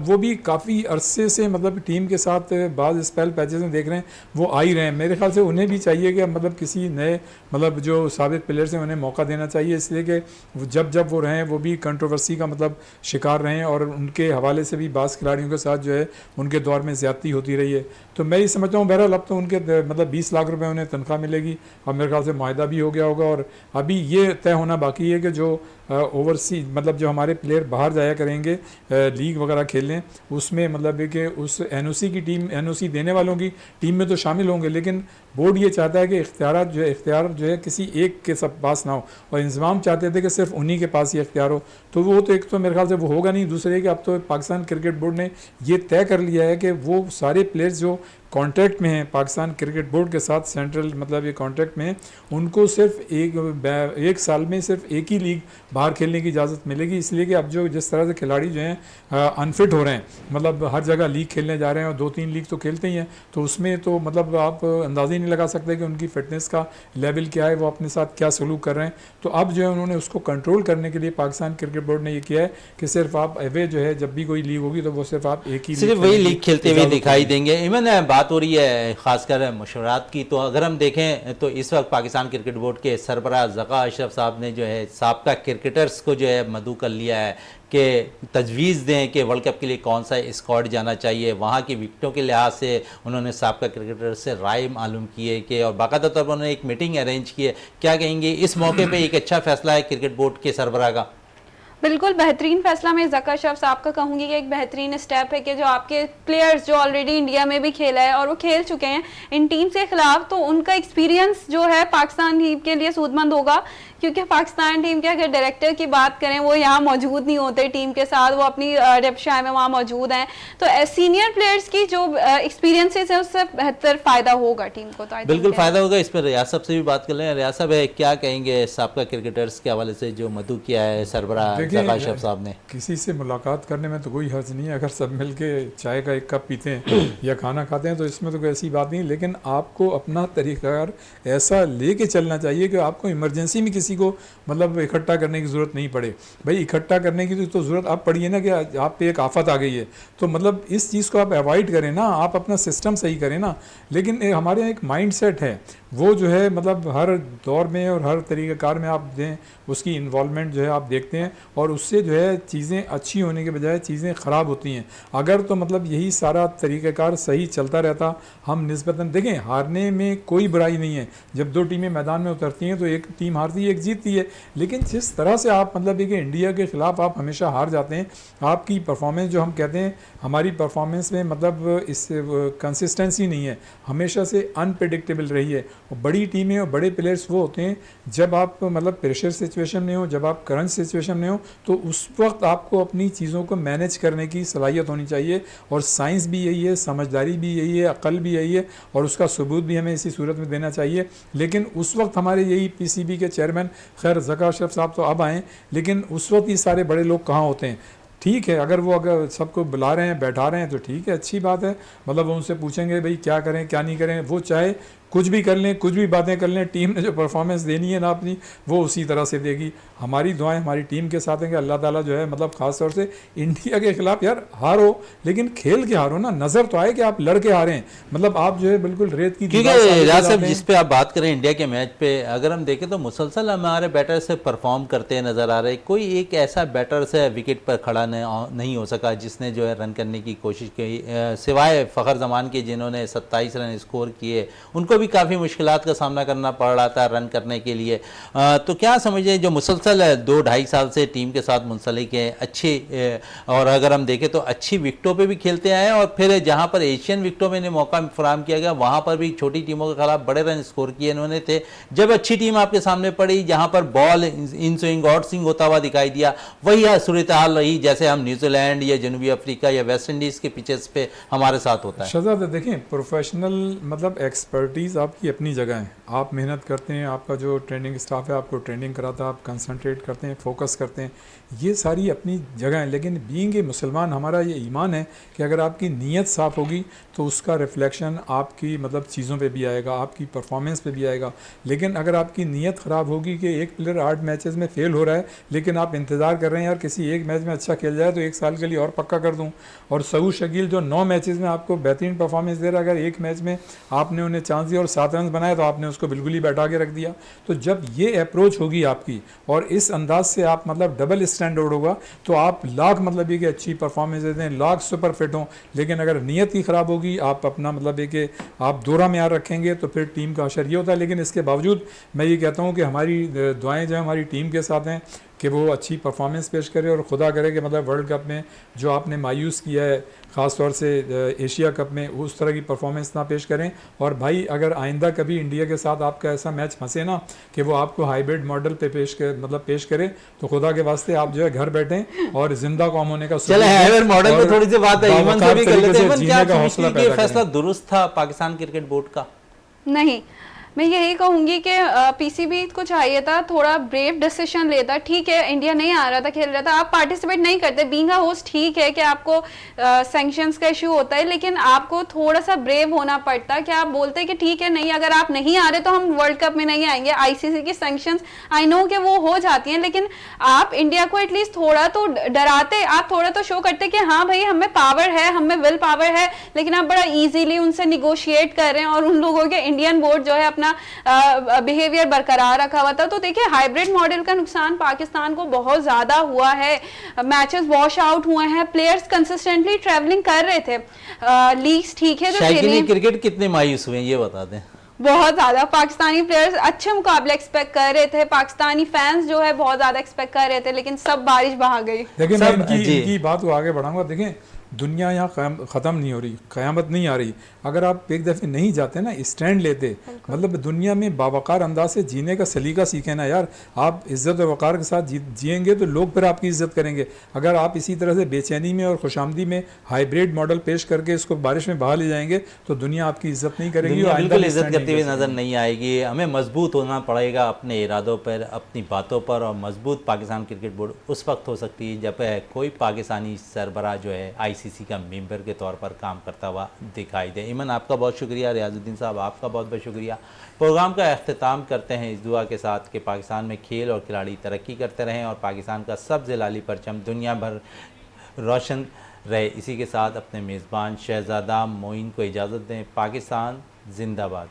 वो भी काफ़ी अरसे से मतलब टीम के साथ बाज़ स्पेल पैचेस में देख रहे हैं वो आ ही रहे हैं। मेरे ख्याल से उन्हें भी चाहिए कि मतलब किसी नए मतलब जो साबित प्लेयर्स हैं उन्हें मौका देना चाहिए, इसलिए कि जब जब वो रहें वो भी कंट्रोवर्सी का मतलब शिकार रहें और उनके हवाले से भी बाज़ खिलाड़ियों के साथ जो है उनके दौर में ज़्यादती होती रही है। तो मैं ये समझता हूँ बहरहाल अब तो उनके मतलब 20 लाख रुपए उन्हें तनख्वाह मिलेगी और मेरे ख्याल से मुआहदा भी हो गया होगा और अभी ये तय होना बाकी है कि जो ओवरसीज मतलब जो हमारे प्लेयर बाहर जाया करेंगे लीग वगैरह खेलने, उसमें मतलब है कि उस एनओसी की टीम, एनओसी देने वालों की टीम में तो शामिल होंगे, लेकिन बोर्ड ये चाहता है कि इख्तियार जो है किसी एक के सब पास ना हो, और इंतज़ाम चाहते थे कि सिर्फ उन्हीं के पास ही इख्तियार हो। तो वो तो एक तो मेरे ख्याल से वो होगा नहीं, दूसरे कि अब तो पाकिस्तान क्रिकेट बोर्ड ने ये तय कर लिया है कि वो सारे प्लेयर्स जो कॉन्ट्रैक्ट में हैं पाकिस्तान क्रिकेट बोर्ड के साथ, सेंट्रल मतलब ये कॉन्ट्रैक्ट में हैं, उनको सिर्फ एक साल में सिर्फ एक ही लीग बाहर खेलने की इजाज़त मिलेगी। इसलिए कि अब जो जिस तरह से खिलाड़ी जो हैं अनफिट हो रहे हैं, मतलब हर जगह लीग खेलने जा रहे हैं और 2-3 लीग तो खेलते ही हैं, तो उसमें तो मतलब आप अंदाज़ा ही नहीं लगा सकते कि उनकी फ़िटनेस का लेवल क्या है, वो अपने साथ क्या सलूक कर रहे हैं। तो अब जो है उन्होंने उसको कंट्रोल करने के लिए पाकिस्तान क्रिकेट बोर्ड ने ये किया है कि सिर्फ आप अवे जो है जब भी कोई लीग होगी तो वो सिर्फ आप एक ही सिर्फ वही लीग खेलते हुए दिखाई देंगे। इवन बात हो रही है खासकर मशवरात की, तो अगर हम देखें तो इस वक्त पाकिस्तान क्रिकेट बोर्ड के सरबराह ज़का अशरफ साहब ने जो है साबका क्रिकेटर्स को जो है मदऊ कर लिया है कि तजवीज़ दें कि वर्ल्ड कप के लिए कौन सा स्क्वाड जाना चाहिए। वहाँ की विकेटों के लिहाज से उन्होंने साबका क्रिकेटर से राय मालूम की है कि, और बाकायदा तौर पर उन्होंने एक मीटिंग अरेंज की है। क्या कहेंगे इस मौके पे एक अच्छा फैसला है क्रिकेट बोर्ड के सरबराह का? बिल्कुल बेहतरीन फैसला। मैं ज़का अशरफ साहब का कहूँगी कि एक बेहतरीन स्टेप है कि जो आपके प्लेयर्स जो ऑलरेडी इंडिया में भी खेला है और वो खेल चुके हैं इन टीम के खिलाफ, तो उनका एक्सपीरियंस जो है पाकिस्तान टीम के लिए सूदमंद होगा, क्योंकि पाकिस्तान टीम के अगर डायरेक्टर की बात करें वो यहाँ मौजूद नहीं होते टीम के साथ, वो अपनी डेप्शाह में वहाँ मौजूद हैं। तो सीनियर प्लेयर्स की जो एक्सपीरियंसेस है उससे बेहतर फ़ायदा होगा टीम को। तो बिल्कुल फ़ायदा होगा। इस पर रियाज साहब से भी बात कर लें। रियाज साहब क्या कहेंगे साबका क्रिकेटर्स के हवाले से जो मदऊ किया है सरबराह ज़का अशरफ साहब ने? किसी से मुलाकात करने में तो कोई हर्ज नहीं है, अगर सब मिल के चाय का एक कप पीते हैं या खाना खाते हैं तो इसमें तो कोई ऐसी बात नहीं, लेकिन आपको अपना तरीक़ाकार ऐसा लेके चलना चाहिए कि आपको इमरजेंसी में किसी को मतलब इकट्ठा करने की ज़रूरत नहीं पड़े। भाई इकट्ठा करने की तो ज़रूरत अब पड़ी है ना कि आप पे एक आफत आ गई है, तो मतलब इस चीज़ को आप अवॉइड करें ना, आप अपना सिस्टम सही करें ना। लेकिन हमारे यहाँ एक माइंड सेट है वो जो है मतलब हर दौर में और हर तरीक़ाकार में आप दें उसकी इन्वॉल्वमेंट जो है आप देखते हैं, और उससे जो है चीज़ें अच्छी होने के बजाय चीज़ें ख़राब होती हैं। अगर तो मतलब यही सारा तरीक़ाकार सही चलता रहता, हम निस्बतन देखें हारने में कोई बुराई नहीं है, जब 2 टीमें मैदान में उतरती हैं तो एक टीम हारती है एक जीतती है, लेकिन जिस तरह से आप मतलब कि इंडिया के ख़िलाफ़ आप हमेशा हार जाते हैं, आपकी परफॉर्मेंस जो हम कहते हैं हमारी परफॉर्मेंस में मतलब इस कंसिस्टेंसी नहीं है, हमेशा से अनप्रेडिक्टेबल रही है। और बड़ी टीमें और बड़े प्लेयर्स वो होते हैं जब आप मतलब प्रेशर सिचुएशन में हो, जब आप करंट सिचुएशन में हो, तो उस वक्त आपको अपनी चीज़ों को मैनेज करने की सलाहियत होनी चाहिए। और साइंस भी यही है, समझदारी भी यही है, अक्ल भी यही है, और उसका सबूत भी हमें इसी सूरत में देना चाहिए। लेकिन उस वक्त हमारे यही पीसीबी के चेयरमैन, खैर ज़का अशरफ साहब तो अब आएँ, लेकिन उस वक्त ये सारे बड़े लोग कहाँ होते हैं? ठीक है, अगर सबको बुला रहे हैं बैठा रहे हैं तो ठीक है, अच्छी बात है, मतलब वो उनसे पूछेंगे भाई क्या करें क्या नहीं करें, वो चाहे कुछ भी कर लें, कुछ भी बातें कर लें, टीम ने जो परफॉर्मेंस देनी है ना अपनी वो उसी तरह से देगी। हमारी दुआएं हमारी टीम के साथ हैं कि अल्लाह ताला जो है मतलब ख़ास तौर से इंडिया के खिलाफ यार हारो, लेकिन खेल के हारो ना, नज़र तो आए कि आप लड़के हारे हैं, मतलब आप जो है बिल्कुल रेत की। क्योंकि रियाज साहब जिस पे आप बात करें इंडिया के मैच पे, अगर हम देखें तो मुसलसल हमारे बैटर से परफॉर्म करते नज़र आ रहे, कोई एक ऐसा बैटर से विकेट पर खड़ा नहीं हो सका जिसने जो है रन करने की कोशिश की, सिवाय फ़खर जमान के जिन्होंने 27 रन स्कोर किए, उनको भी काफ़ी मुश्किलात का सामना करना पड़ रहा था रन करने के लिए। तो क्या समझे जो मुसलसल 2-2.5 साल से टीम के साथ मुंसलिक है, अच्छे और अगर हम देखें तो अच्छी विकेटों पे भी खेलते आए, और फिर जहां पर एशियन विकेटों में इन्हें मौका फराहम किया गया वहां पर भी छोटी टीमों के खिलाफ बड़े रन स्कोर किए इन्होंने थे। जब अच्छी टीम आपके सामने पड़ी जहां पर ball in swing out swing होता हुआ दिखाई दिया, वही सूरत हाल रही जैसे हम न्यूजीलैंड या जनूबी अफ्रीका या वेस्ट इंडीज़ के पिचेस पे हमारे साथ होता है। शहजाद देखें प्रोफेशनल मतलब एक्सपर्टीज़ आपकी अपनी जगह है, आप मेहनत करते हैं, आपका जो ट्रेनिंग स्टाफ है आपको ट्रेनिंग कराता है, आप कंसंट्रेट करते हैं, फोकस करते हैं, ये सारी अपनी जगह है। लेकिन बीइंग ए मुसलमान हमारा ये ईमान है कि अगर आपकी नीयत साफ़ होगी तो उसका रिफ्लेक्शन आपकी मतलब चीज़ों पे भी आएगा, आपकी परफॉर्मेंस पे भी आएगा। लेकिन अगर आपकी नीयत ख़राब होगी कि एक प्लेयर 8 मैचेस में फेल हो रहा है, लेकिन आप इंतज़ार कर रहे हैं यार किसी एक मैच में अच्छा खेल जाए तो 1 साल के लिए और पक्का कर दूँ, और सऊद शकील जो 9 मैचेस में आपको बेहतरीन परफॉर्मेंस दे रहा है, अगर एक मैच में आपने उन्हें चांस दिया और 7 रन बनाए तो आपने उसको बिल्कुल ही बैठा के रख दिया। तो जब ये अप्रोच होगी आपकी और इस अंदाज से आप मतलब डबल स्टैंडर्ड होगा तो आप लाख मतलब ये कि अच्छी परफॉर्मेंस देते हैं, लाख सुपर फिट हों, लेकिन अगर नीयत ही ख़राब होगी, आप अपना मतलब ये कि आप दोहरा म्यार रखेंगे तो फिर टीम का असर ये होता है। लेकिन इसके बावजूद मैं ये कहता हूँ कि हमारी दुआएं जो है हमारी टीम के साथ हैं, कि वो अच्छी परफॉर्मेंस पेश करे और खुदा करे कि मतलब वर्ल्ड कप में जो आपने मायूस किया है ख़ास तौर से एशिया कप में उस तरह की परफॉर्मेंस ना पेश करें। और भाई अगर आइंदा कभी इंडिया के साथ आपका ऐसा मैच फंसे ना कि वो आपको हाइब्रिड मॉडल पे पेश करे तो खुदा के वास्ते आप जो है घर बैठें और जिंदा कौम होने का चले हाइब्रिड मॉडल पे थोड़ी सी बात है, ईमन से भी कर लेते हैं। ईमन, क्या का आप हौसला समझती हैं कि पैदा फैसला करें। दुरुस्त था पाकिस्तान क्रिकेट बोर्ड का? नहीं, मैं यही कहूंगी कि पीसीबी को चाहिए था थोड़ा ब्रेव डिसीजन लेता। ठीक है, इंडिया नहीं आ रहा था, खेल रहा था, आप पार्टिसिपेट नहीं करते बीइंग अ होस्ट। ठीक है कि आपको सैंक्शंस का इशू होता है, लेकिन आपको थोड़ा सा ब्रेव होना पड़ता कि आप बोलते कि ठीक है, नहीं, अगर आप नहीं आ रहे तो हम वर्ल्ड कप में नहीं आएंगे। आईसीसी की सैंक्शंस आई नो कि वो हो जाती हैं, लेकिन आप इंडिया को एटलीस्ट थोड़ा तो डराते, आप थोड़ा तो शो करते कि हाँ भाई हमें पावर है, हमें विल पावर है। लेकिन आप बड़ा इजीली उनसे निगोशिएट कर रहे हैं और उन लोगों के इंडियन बोर्ड जो है अपना बिहेवियर बरकरार रखा हुआ था। तो देखिए, हाइब्रिड मॉडल का नुकसान पाकिस्तान को बहुत ज्यादा हुआ है। मैचेस वॉश आउट हुए हैं, प्लेयर्स कंसिस्टेंटली ट्रैवलिंग कर रहे थे। लीग्स ठीक है जो शायकीन क्रिकेट कितने मायूस हुए ये बता दें। बहुत ज्यादा पाकिस्तानी प्लेयर्स अच्छे मुकाबले एक्सपेक्ट कर रहे थे, पाकिस्तानी फैंस जो है बहुत ज्यादा एक्सपेक्ट कर रहे थे, लेकिन सब बारिश बहा गई। देखिए मैं सब- जी। इनकी बात को आगे बढ़ाऊंगा। देखें, दुनिया यहाँ ख़त्म नहीं हो रही, क़यामत नहीं आ रही। अगर आप एक दफ़े नहीं जाते ना, स्टैंड लेते, मतलब दुनिया में बावकार अंदाज से जीने का सलीका सीखें ना यार। आप इज़्ज़त और वक़ार के साथ जिएंगे तो लोग फिर आपकी इज़्ज़त करेंगे। अगर आप इसी तरह से बेचैनी में और खुशामदी में हाइब्रिड मॉडल पेश करके इसको बारिश में बहा ले जाएंगे तो दुनिया आपकी इज़्ज़त नहीं करेगी दुनिया और आइंदा बिल्कुल भी इज्जत stand करती हुई नहीं कर नजर सकेगी। नहीं आएगी। हमें मजबूत होना पड़ेगा अपने इरादों पर, अपनी बातों पर, और मजबूत पाकिस्तान क्रिकेट बोर्ड उस वक्त हो सकती है जब कोई पाकिस्तानी सरबराह जो है आईसीसी का मेंबर के तौर पर काम करता हुआ दिखाई दे। ईमन, आपका बहुत शुक्रिया। रियाजुद्दीन साहब, आपका बहुत बहुत शुक्रिया। प्रोग्राम का अख्तिताम करते हैं इस दुआ के साथ कि पाकिस्तान में खेल और खिलाड़ी तरक्की करते रहें और पाकिस्तान का सब्ज़ लाली परचम दुनिया भर रोशन रहे। इसी के साथ अपने मेज़बान शहज़ादा मोइन को इजाज़त दें। पाकिस्तान जिंदाबाद।